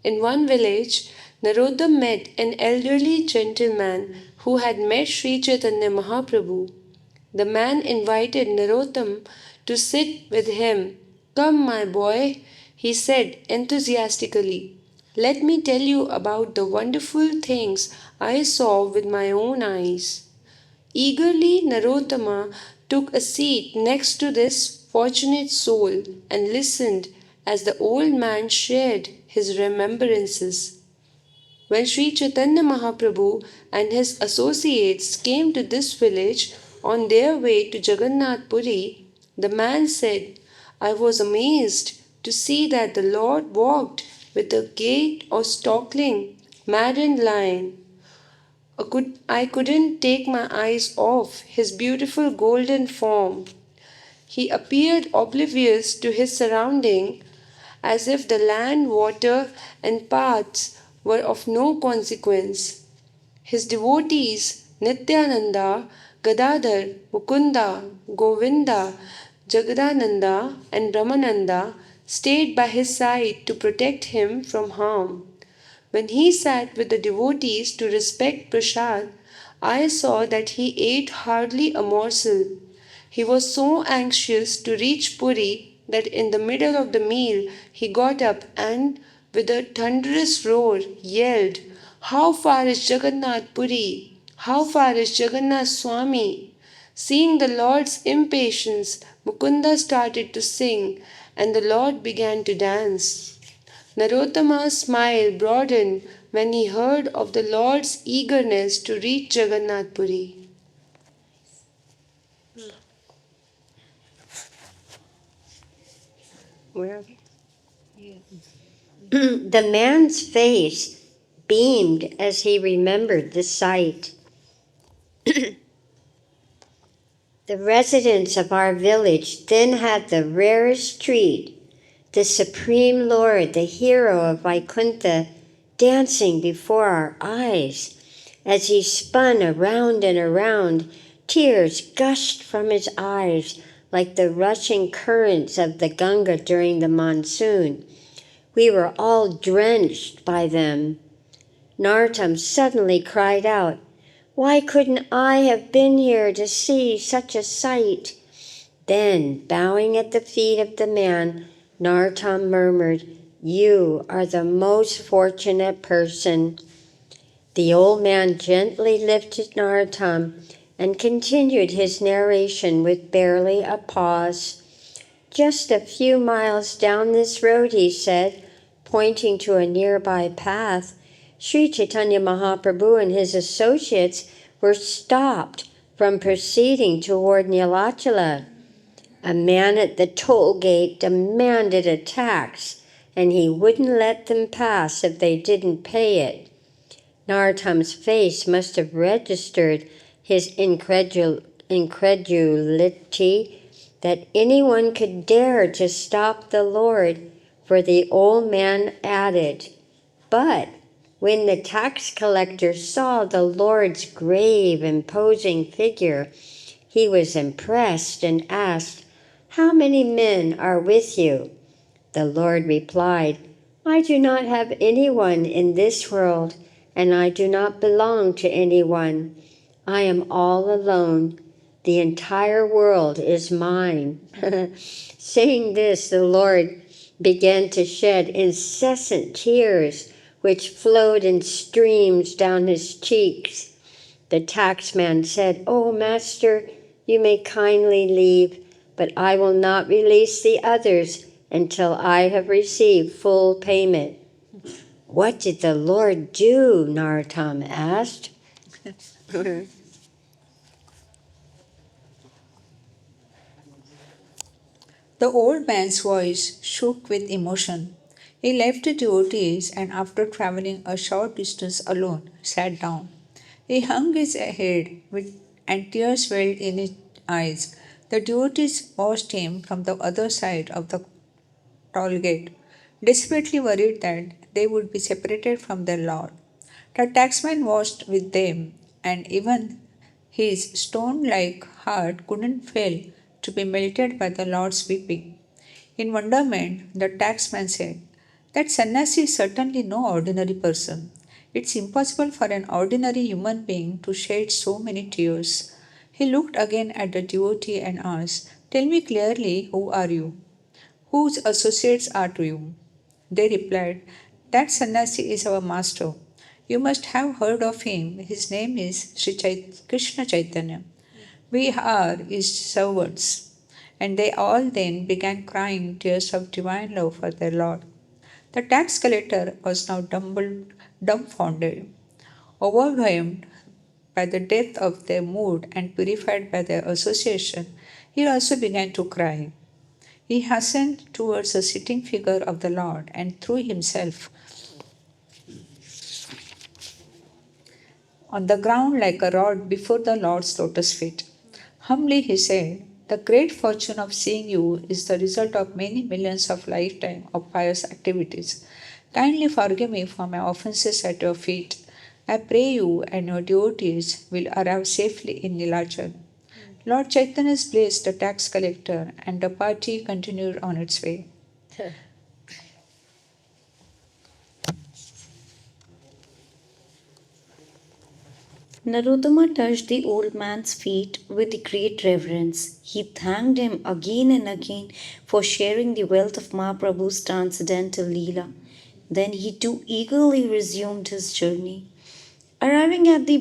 In one village, Narottam met an elderly gentleman who had met Sri Chaitanya Mahaprabhu. The man invited Narottam to sit with him. "Come, my boy," he said enthusiastically. "Let me tell you about the wonderful things I saw with my own eyes." Eagerly, Narottama took a seat next to this fortunate soul and listened as the old man shared his remembrances. When Sri Chaitanya Mahaprabhu and his associates came to this village on their way to Jagannath Puri, the man said, "I was amazed to see that the Lord walked with the gait of stalking maddened lion. I couldn't take my eyes off his beautiful golden form. He appeared oblivious to his surrounding, as if the land, water, and paths were of no consequence. His devotees, Nityananda, Gadadhar, Mukunda, Govinda, Jagadananda, and Ramananda, stayed by his side to protect him from harm. When he sat with the devotees to respect prasad, I saw that he ate hardly a morsel. He was so anxious to reach Puri that in the middle of the meal he got up and, with a thunderous roar, yelled, 'How far is Jagannath Puri? How far is Jagannath Swami?' Seeing the Lord's impatience, Mukunda started to sing, and the Lord began to dance. Narottama's smile broadened when he heard of the Lord's eagerness to reach Jagannath Puri. Where? The man's face beamed as he remembered the sight. The residents of our village then had the rarest treat, the Supreme Lord, the hero of Vaikuntha, dancing before our eyes. As he spun around and around, tears gushed from his eyes like the rushing currents of the Ganga during the monsoon. We were all drenched by them. Narottam suddenly cried out, "Why couldn't I have been here to see such a sight?" Then, bowing at the feet of the man, Narottam murmured, "You are the most fortunate person." The old man gently lifted Narottam and continued his narration with barely a pause. "Just a few miles down this road," he said, pointing to a nearby path, Sri Chaitanya Mahaprabhu and his associates were stopped from proceeding toward Nilachala. A man at the toll gate demanded a tax, and he wouldn't let them pass if they didn't pay it. Narottam's face must have registered his incredulity that anyone could dare to stop the Lord, for the old man added, "But when the tax collector saw the Lord's grave, imposing figure, he was impressed and asked, 'How many men are with you?' The Lord replied, 'I do not have anyone in this world, and I do not belong to anyone. I am all alone. The entire world is mine.'" Saying this, the Lord began to shed incessant tears, which flowed in streams down his cheeks. The taxman said, "Oh, Master, you may kindly leave, but I will not release the others until I have received full payment." "What did the Lord do?" Narottam asked. The old man's voice shook with emotion. He left the devotees and, after traveling a short distance alone, sat down. He hung his head and tears welled in his eyes. The devotees watched him from the other side of the toll gate, desperately worried that they would be separated from their Lord. The taxman watched with them, and even his stone like heart couldn't fail to be melted by the Lord's weeping. In wonderment, the taxman said, "That sannyasi is certainly no ordinary person. It's impossible for an ordinary human being to shed so many tears." He looked again at the devotee and asked, "Tell me clearly, who are you? Whose associates are to you?" They replied, "That sannyasi is our master. You must have heard of him. His name is Krishna Chaitanya. We are his servants." And they all then began crying tears of divine love for their Lord. The tax collector was now dumbfounded, overwhelmed by the depth of their mood and purified by their association. He also began to cry. He hastened towards the sitting figure of the Lord and threw himself on the ground like a rod before the Lord's lotus feet. Humbly he said, "The great fortune of seeing you is the result of many millions of lifetimes of pious activities. Kindly forgive me for my offenses at your feet. I pray you and your devotees will arrive safely in Nilachal." Lord Chaitanya blessed the tax collector, and the party continued on its way. Narottama touched the old man's feet with great reverence. He thanked him again and again for sharing the wealth of Mahaprabhu's transcendental Leela. Then he too eagerly resumed his journey. Arriving at the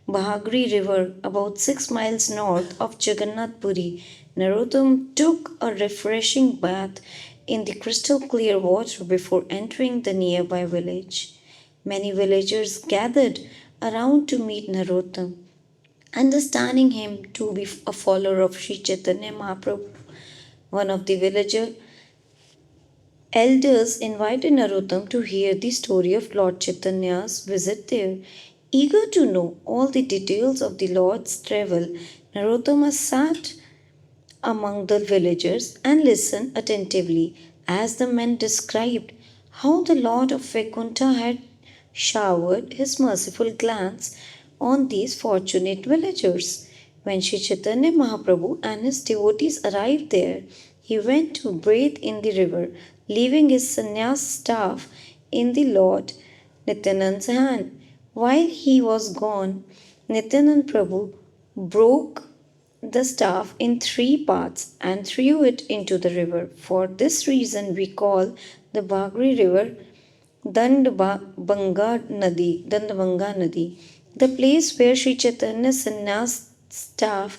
Bahagri River, about 6 miles north of Jagannath Puri, Narottam took a refreshing bath in the crystal clear water before entering the nearby village. Many villagers gathered around to meet Narottam, understanding him to be a follower of Sri Chaitanya Mahaprabhu. One of the villager elders invited Narottam to hear the story of Lord Chaitanya's visit there. Eager to know all the details of the Lord's travel, Narottama sat among the villagers and listened attentively as the men described how the Lord of Vaikuntha had showered his merciful glance on these fortunate villagers. When Sri Chaitanya Mahaprabhu and his devotees arrived there, he went to bathe in the river, leaving his sannyas staff in the Lord Nityanand's hand. While he was gone, Nityanand Prabhu broke the staff in three parts and threw it into the river. For this reason, we call the Bagri river Dandabanga Nadi, the place where Sri Chaitanya's sannyas staff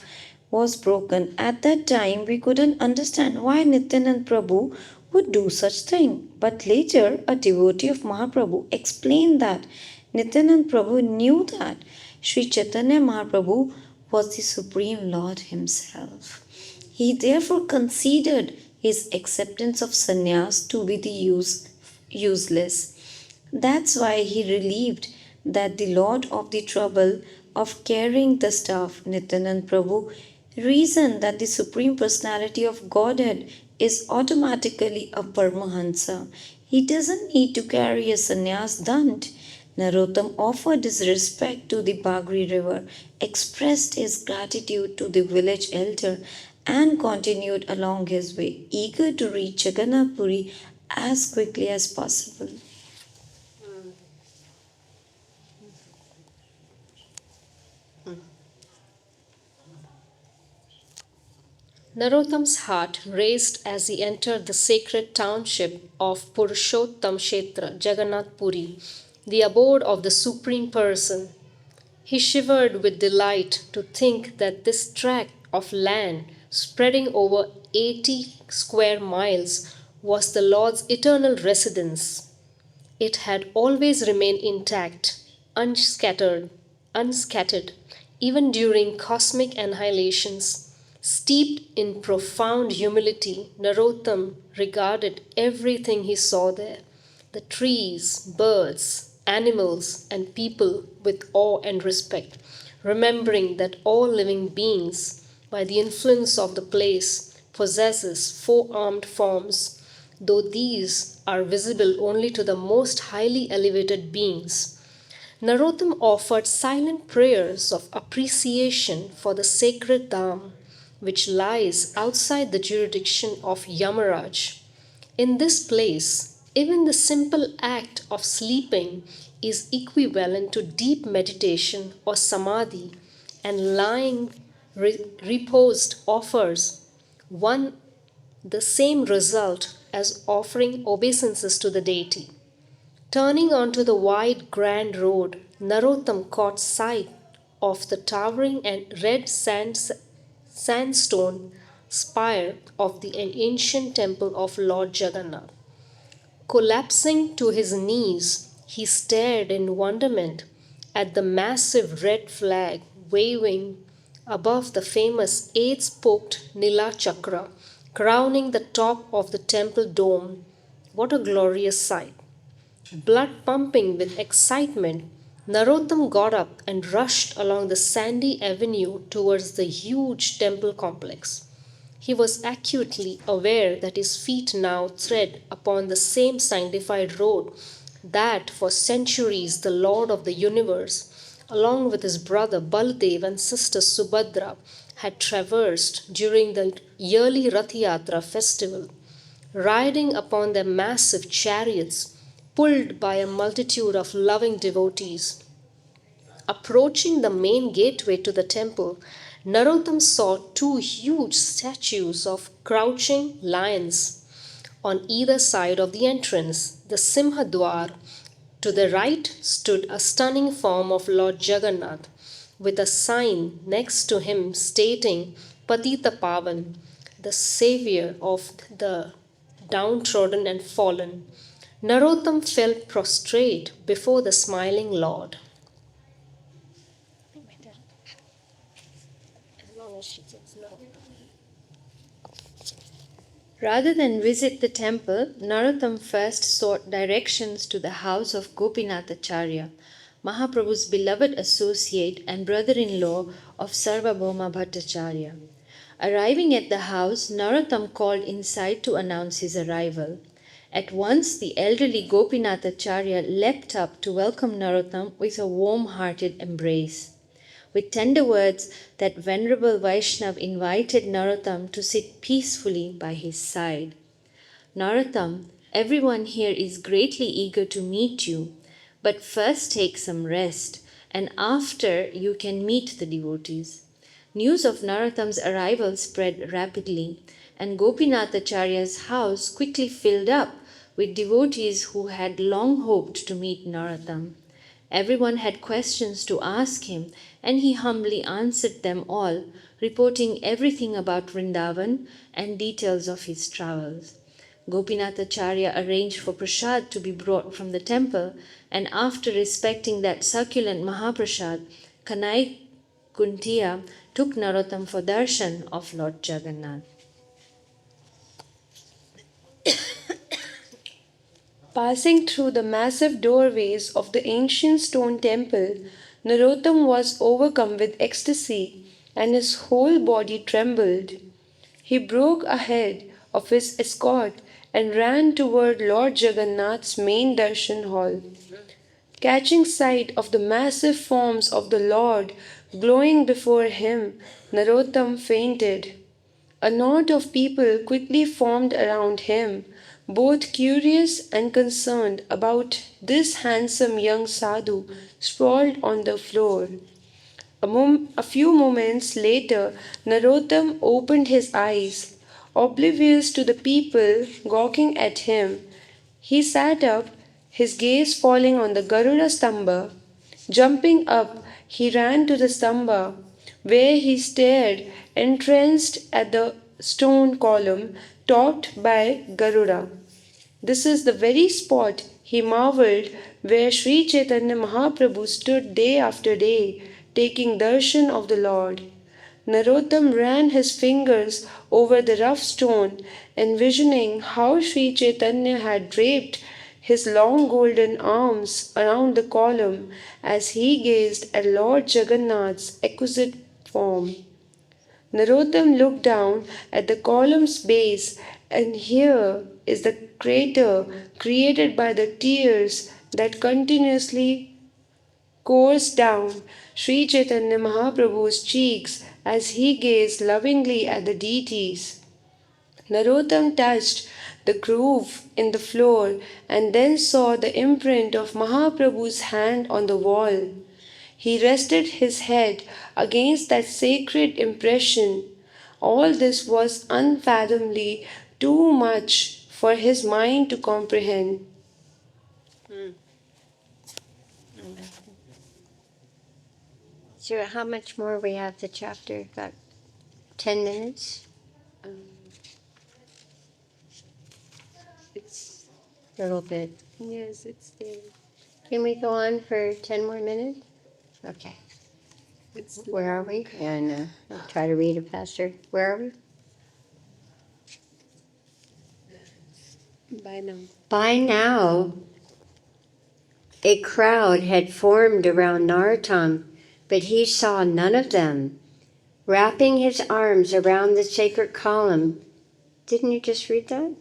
was broken. At that time, we couldn't understand why Nityanand Prabhu would do such thing. But later, a devotee of Mahaprabhu explained that Nityanand Prabhu knew that Sri Chaitanya Mahaprabhu was the Supreme Lord Himself. He therefore considered his acceptance of sannyas to be useless. That's why he relieved that the Lord of the trouble of carrying the staff, Nityanand Prabhu, reasoned that the Supreme Personality of Godhead is automatically a Paramahansa. He doesn't need to carry a sannyas dand. Narottam offered his respect to the Bagri river, expressed his gratitude to the village elder, and continued along his way, eager to reach Jagannath Puri as quickly as possible. Narottam's heart raced as he entered the sacred township of Purushottam Kshetra, Jagannath Puri, the abode of the Supreme Person. He shivered with delight to think that this tract of land, spreading over 80 square miles, was the Lord's eternal residence. It had always remained intact, unscattered, even during cosmic annihilations. Steeped in profound humility, Narottam regarded everything he saw there, the trees, birds, animals, and people with awe and respect, remembering that all living beings, by the influence of the place, possesses four-armed forms, though these are visible only to the most highly elevated beings. Narottam offered silent prayers of appreciation for the sacred Dham, which lies outside the jurisdiction of Yamaraj. In this place, even the simple act of sleeping is equivalent to deep meditation or samadhi, and lying reposed offers one the same result as offering obeisances to the deity. Turning onto the wide grand road, Narottam caught sight of the towering and red sandstone spire of the ancient temple of Lord Jagannath. Collapsing to his knees, he stared in wonderment at the massive red flag waving above the famous eight-spoked Nila Chakra, crowning the top of the temple dome. What a glorious sight! Blood pumping with excitement, Narottam got up and rushed along the sandy avenue towards the huge temple complex. He was acutely aware that his feet now tread upon the same sanctified road that for centuries the Lord of the universe, along with his brother Baldev and sister Subhadra, had traversed during the yearly Rath Yatra festival, riding upon their massive chariots, pulled by a multitude of loving devotees. Approaching the main gateway to the temple, Narottam saw two huge statues of crouching lions on either side of the entrance, the Simhadwar. To the right stood a stunning form of Lord Jagannath, with a sign next to him stating Patita Pavan, the savior of the downtrodden and fallen. Narottam fell prostrate before the smiling Lord. Rather than visit the temple, Narottam first sought directions to the house of Gopinathacharya, Mahaprabhu's beloved associate and brother-in-law of Sarvabhauma Bhattacharya. Arriving at the house, Narottam called inside to announce his arrival. At once, the elderly Gopinathacharya leapt up to welcome Narottam with a warm-hearted embrace. With tender words, that venerable Vaishnav invited Narottam to sit peacefully by his side. Narottam, everyone here is greatly eager to meet you, but first take some rest, and after you can meet the devotees. News of Narottam's arrival spread rapidly, and Gopinathacharya's house quickly filled up with devotees who had long hoped to meet Narottam. Everyone had questions to ask him, and he humbly answered them all, reporting everything about Vrindavan and details of his travels. Gopinathacharya arranged for prasad to be brought from the temple, and after respecting that succulent Mahaprasad, Kanai Kuntiya took Narottam for darshan of Lord Jagannath. Passing through the massive doorways of the ancient stone temple, Narottam was overcome with ecstasy and his whole body trembled. He broke ahead of his escort and ran toward Lord Jagannath's main darshan hall. Catching sight of the massive forms of the Lord glowing before him, Narottam fainted. A knot of people quickly formed around him, both curious and concerned about this handsome young sadhu sprawled on the floor. A few moments later, Narottam opened his eyes. Oblivious to the people gawking at him, he sat up, his gaze falling on the Garuda Stamba. Jumping up, he ran to the Stamba, where he stared, entranced at the stone column topped by Garuda. This is the very spot, he marveled, where Sri Chaitanya Mahaprabhu stood day after day, taking darshan of the Lord. Narottam ran his fingers over the rough stone, envisioning how Sri Chaitanya had draped his long golden arms around the column as he gazed at Lord Jagannath's exquisite form. Narottam looked down at the column's base, and here is the crater created by the tears that continuously coursed down Sri Chaitanya Mahaprabhu's cheeks as he gazed lovingly at the deities. Narottam touched the groove in the floor and then saw the imprint of Mahaprabhu's hand on the wall. He rested his head against that sacred impression. All this was unfathomably too much for his mind to comprehend. So how much more we have the chapter? About 10 minutes? It's A little bit. yes, it's there. Can we go on for 10 more minutes? Okay. It's Where are we? And I'll try to read it faster. Where are we? by now. By now, a crowd had formed around Narottam, but he saw none of them. Wrapping his arms around the sacred column, didn't you just read that?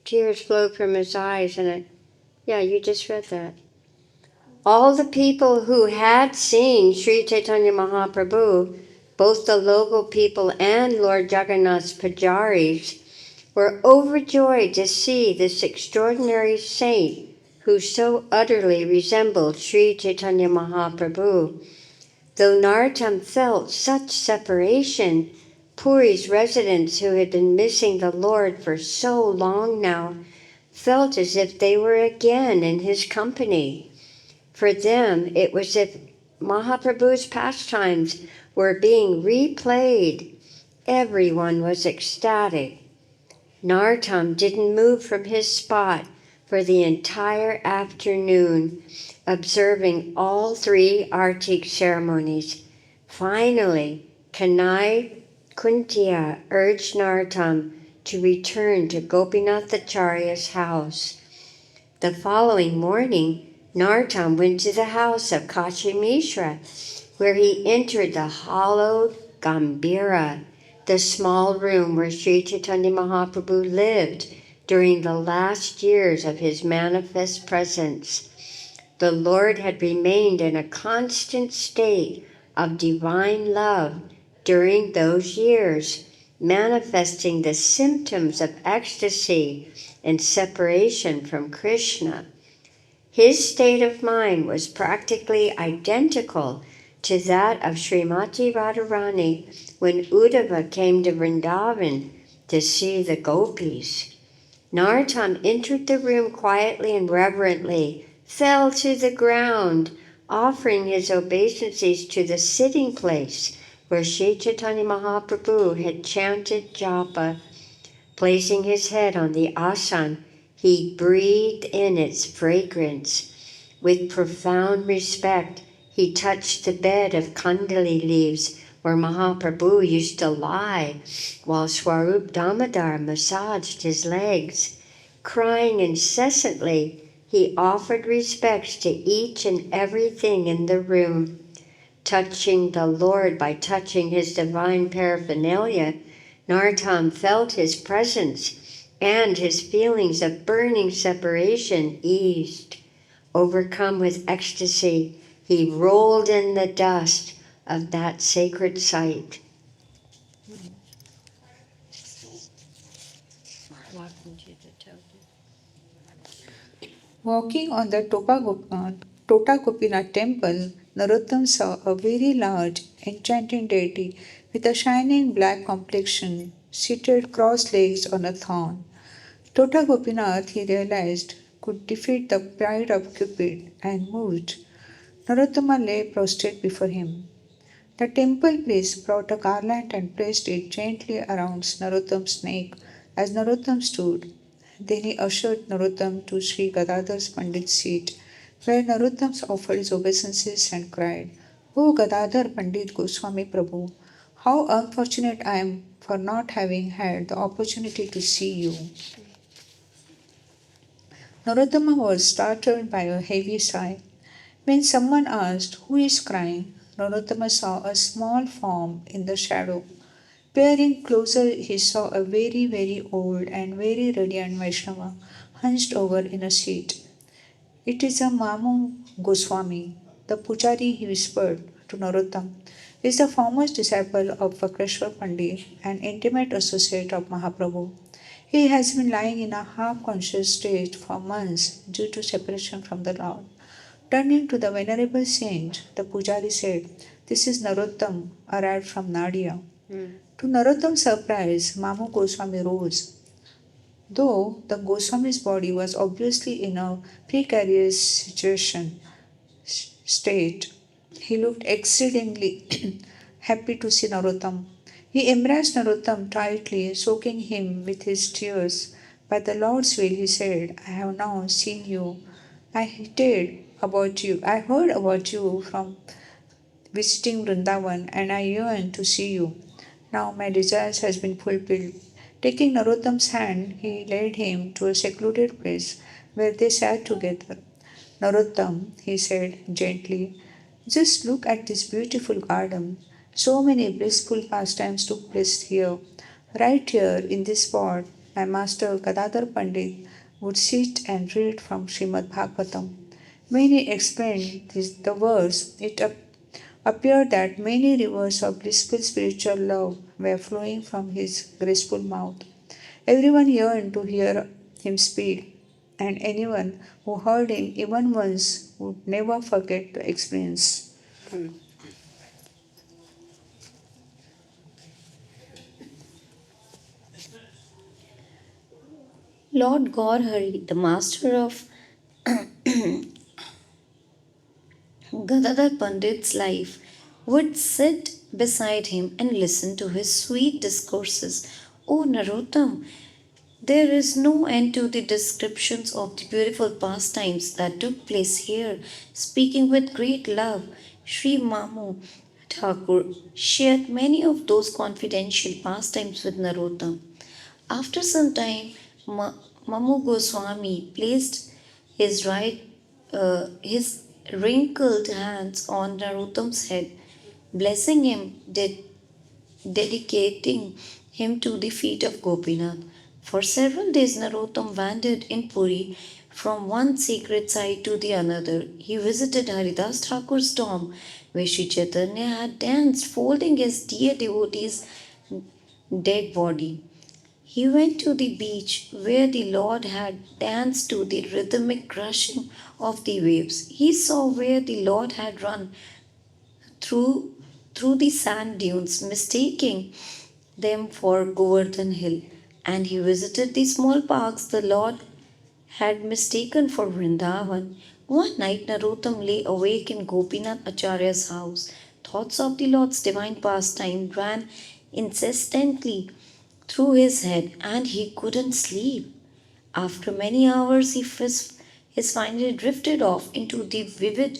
Tears flowed from his eyes, yeah, you just read that. All the people who had seen Sri Chaitanya Mahaprabhu, both the local people and Lord Jagannath's pujaris, were overjoyed to see this extraordinary saint who so utterly resembled Sri Chaitanya Mahaprabhu. Though Narottam felt such separation, Puri's residents who had been missing the Lord for so long now felt as if they were again in his company. For them, it was as if Mahaprabhu's pastimes were being replayed. Everyone was ecstatic. Narottam didn't move from his spot for the entire afternoon, observing all three Artik ceremonies. Finally, Kanai Kuntiya urged Narottam to return to Gopinathacharya's house. The following morning, Narottam went to the house of Kashi Mishra, where he entered the hallowed Gambhira, the small room where Sri Chaitanya Mahaprabhu lived during the last years of his manifest presence. The Lord had remained in a constant state of divine love during those years, manifesting the symptoms of ecstasy and separation from Krishna. His state of mind was practically identical to that of Srimati Radharani when Uddhava came to Vrindavan to see the gopis. Narottam entered the room quietly and reverently, fell to the ground, offering his obeisances to the sitting place where Sri Chaitanya Mahaprabhu had chanted japa. Placing his head on the asan, he breathed in its fragrance. With profound respect, he touched the bed of kandali leaves where Mahaprabhu used to lie while Swarup Damodar massaged his legs. Crying incessantly, he offered respects to each and everything in the room. Touching the Lord by touching his divine paraphernalia, Narottam felt his presence, and his feelings of burning separation eased. Overcome with ecstasy, he rolled in the dust of that sacred site. Walking on the Tota Gopinath temple, Narottam saw a very large, enchanting deity with a shining black complexion, seated cross-legs on a thorn. Tota Gopinath, he realized, could defeat the pride of Cupid, and moved. Narottama lay prostrate before him. The temple priest brought a garland and placed it gently around Narottam's neck as Narottam stood. Then he ushered Narottam to Sri Gadadhar Pandit's seat, where Narottam offered his obeisances and cried, "O Gadadhar Pandit Goswami Prabhu, how unfortunate I am for not having had the opportunity to see you." Narottama was startled by a heavy sigh. When someone asked, "Who is crying?" Narottama saw a small form in the shadow. Peering closer, he saw a very, very old and very radiant Vaishnava hunched over in a seat. "It is a Mamu Goswami, the Pujari," he whispered to Narottam. "He is the foremost disciple of Vakreshwar Pandit, an intimate associate of Mahaprabhu. He has been lying in a half conscious state for months due to separation from the Lord." Turning to the venerable saint, the Pujari said, "This is Narottam, arrived from Nadia." To Narottam's surprise, Mamu Goswami rose. Though the Goswami's body was obviously in a precarious state, he looked exceedingly happy to see Narottam. He embraced Narottam tightly, soaking him with his tears. "By the Lord's will," he said, "I have now seen you. I heard about you from visiting Vrindavan, and I yearn to see you. Now my desires has been fulfilled." Taking Narottam's hand, he led him to a secluded place where they sat together. "Narottam," he said gently, "just look at this beautiful garden. So many blissful pastimes took place here. Right here in this spot, my master Gadadhar Pandit would sit and read from Srimad Bhagavatam. When he explained the verse, it appeared that many rivers of blissful spiritual love were flowing from his graceful mouth. Everyone yearned to hear him speak, and anyone who heard him even once would never forget the experience." Lord Gaurhari, the master of Gadadhar Pandit's life, would sit beside him and listen to his sweet discourses. "O Narottam, there is no end to the descriptions of the beautiful pastimes that took place here." Speaking with great love, Sri Mamu Thakur shared many of those confidential pastimes with Narottam. After some time, Mamu Goswami placed his right his wrinkled hands on Narottam's head, blessing him, dedicating him to the feet of Gopinath. For several days, Narottam wandered in Puri from one sacred site to the another. He visited Haridas Thakur's tomb, where Sri Chaitanya had danced, folding his dear devotee's dead body. He went to the beach where the Lord had danced to the rhythmic crashing of the waves. He saw where the Lord had run through, through the sand dunes, mistaking them for Govardhan Hill. And he visited the small parks the Lord had mistaken for Vrindavan. One night, Narottam lay awake in Gopinath Acharya's house. Thoughts of the Lord's divine pastime ran incessantly through his head, and he couldn't sleep. After many hours, his finally drifted off into the vivid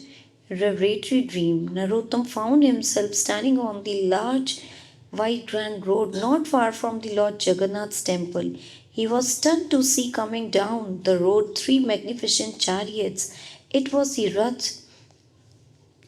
revelatory dream. Narottam found himself standing on the large white grand road not far from the Lord Jagannath's temple. He was stunned to see coming down the road three magnificent chariots. It was the Rath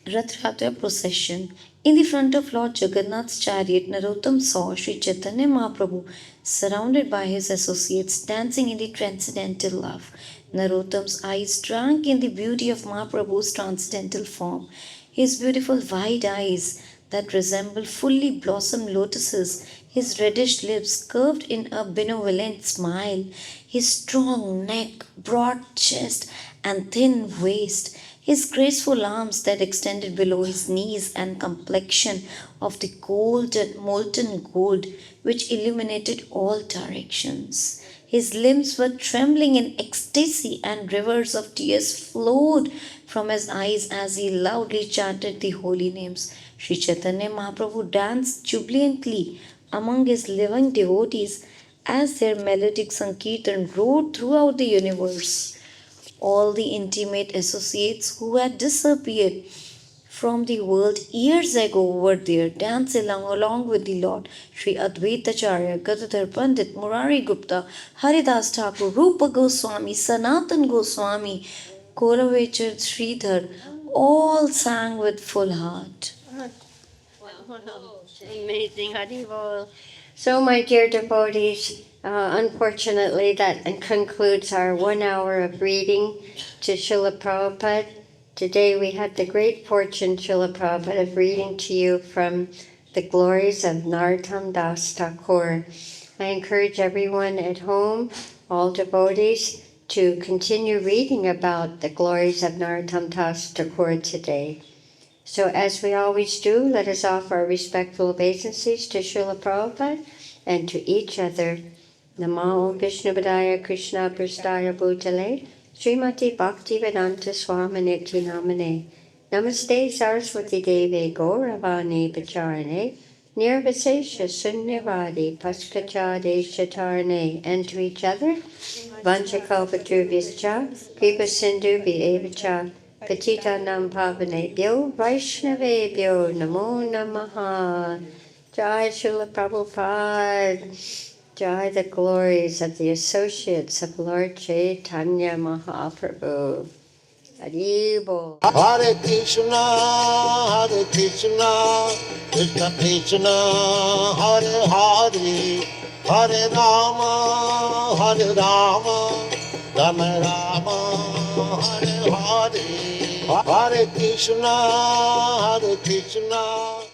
Yatra procession. In the front of Lord Jagannath's chariot, Narottam saw Sri Chaitanya Mahaprabhu surrounded by his associates dancing in the transcendental love. Narottam's eyes drank in the beauty of Mahaprabhu's transcendental form. His beautiful wide eyes that resembled fully blossomed lotuses, his reddish lips curved in a benevolent smile, his strong neck, broad chest, and thin waist, his graceful arms that extended below his knees, and complexion of the golden molten gold which illuminated all directions. His limbs were trembling in ecstasy, and rivers of tears flowed from his eyes as he loudly chanted the holy names. Sri Chaitanya Mahaprabhu danced jubilantly among his living devotees as their melodic sankirtan roared throughout the universe. All the intimate associates who had disappeared from the world years ago were there, dancing along with the Lord. Sri Advaitacharya, Gadadhar Pandit, Murari Gupta, Haridas Thakur, Rupa Goswami, Sanatan Goswami, Koravechar Sridhar, all sang with full heart. Amazing, Haribol. So, my dear devotees, unfortunately, that concludes our 1 hour of reading to Srila Prabhupada. Today, we had the great fortune, Srila Prabhupada, of reading to you from the glories of Narottam Das Thakur. I encourage everyone at home, all devotees, to continue reading about the glories of Narottam Das Thakur today. So as we always do, let us offer our respectful obeisances to Srila Prabhupada and to each other. Namo Vishnupadaya Krishna Prasthaya Bhutale Srimati Bhakti-vedanta Swaminiti Namane Namaste Saraswati Deve Gauravani Pacharane Nirvisesha Sunyavadi Paskachade Shatarane. And to each other, Vanchakalpaturvischa Kripa Sindhu Vievacha Patitanam Pavanebhyo Vaishnavebhyo Namo Namaha. Jai Srila Prabhupada. Jai the glories of the associates of Lord Chaitanya Mahaprabhu. Haribol. Hare Krishna, Krishna Krishna, Hare Hare, Hare Rama, Rama Rama, Hare Hare. Hare Krishna, Krishna.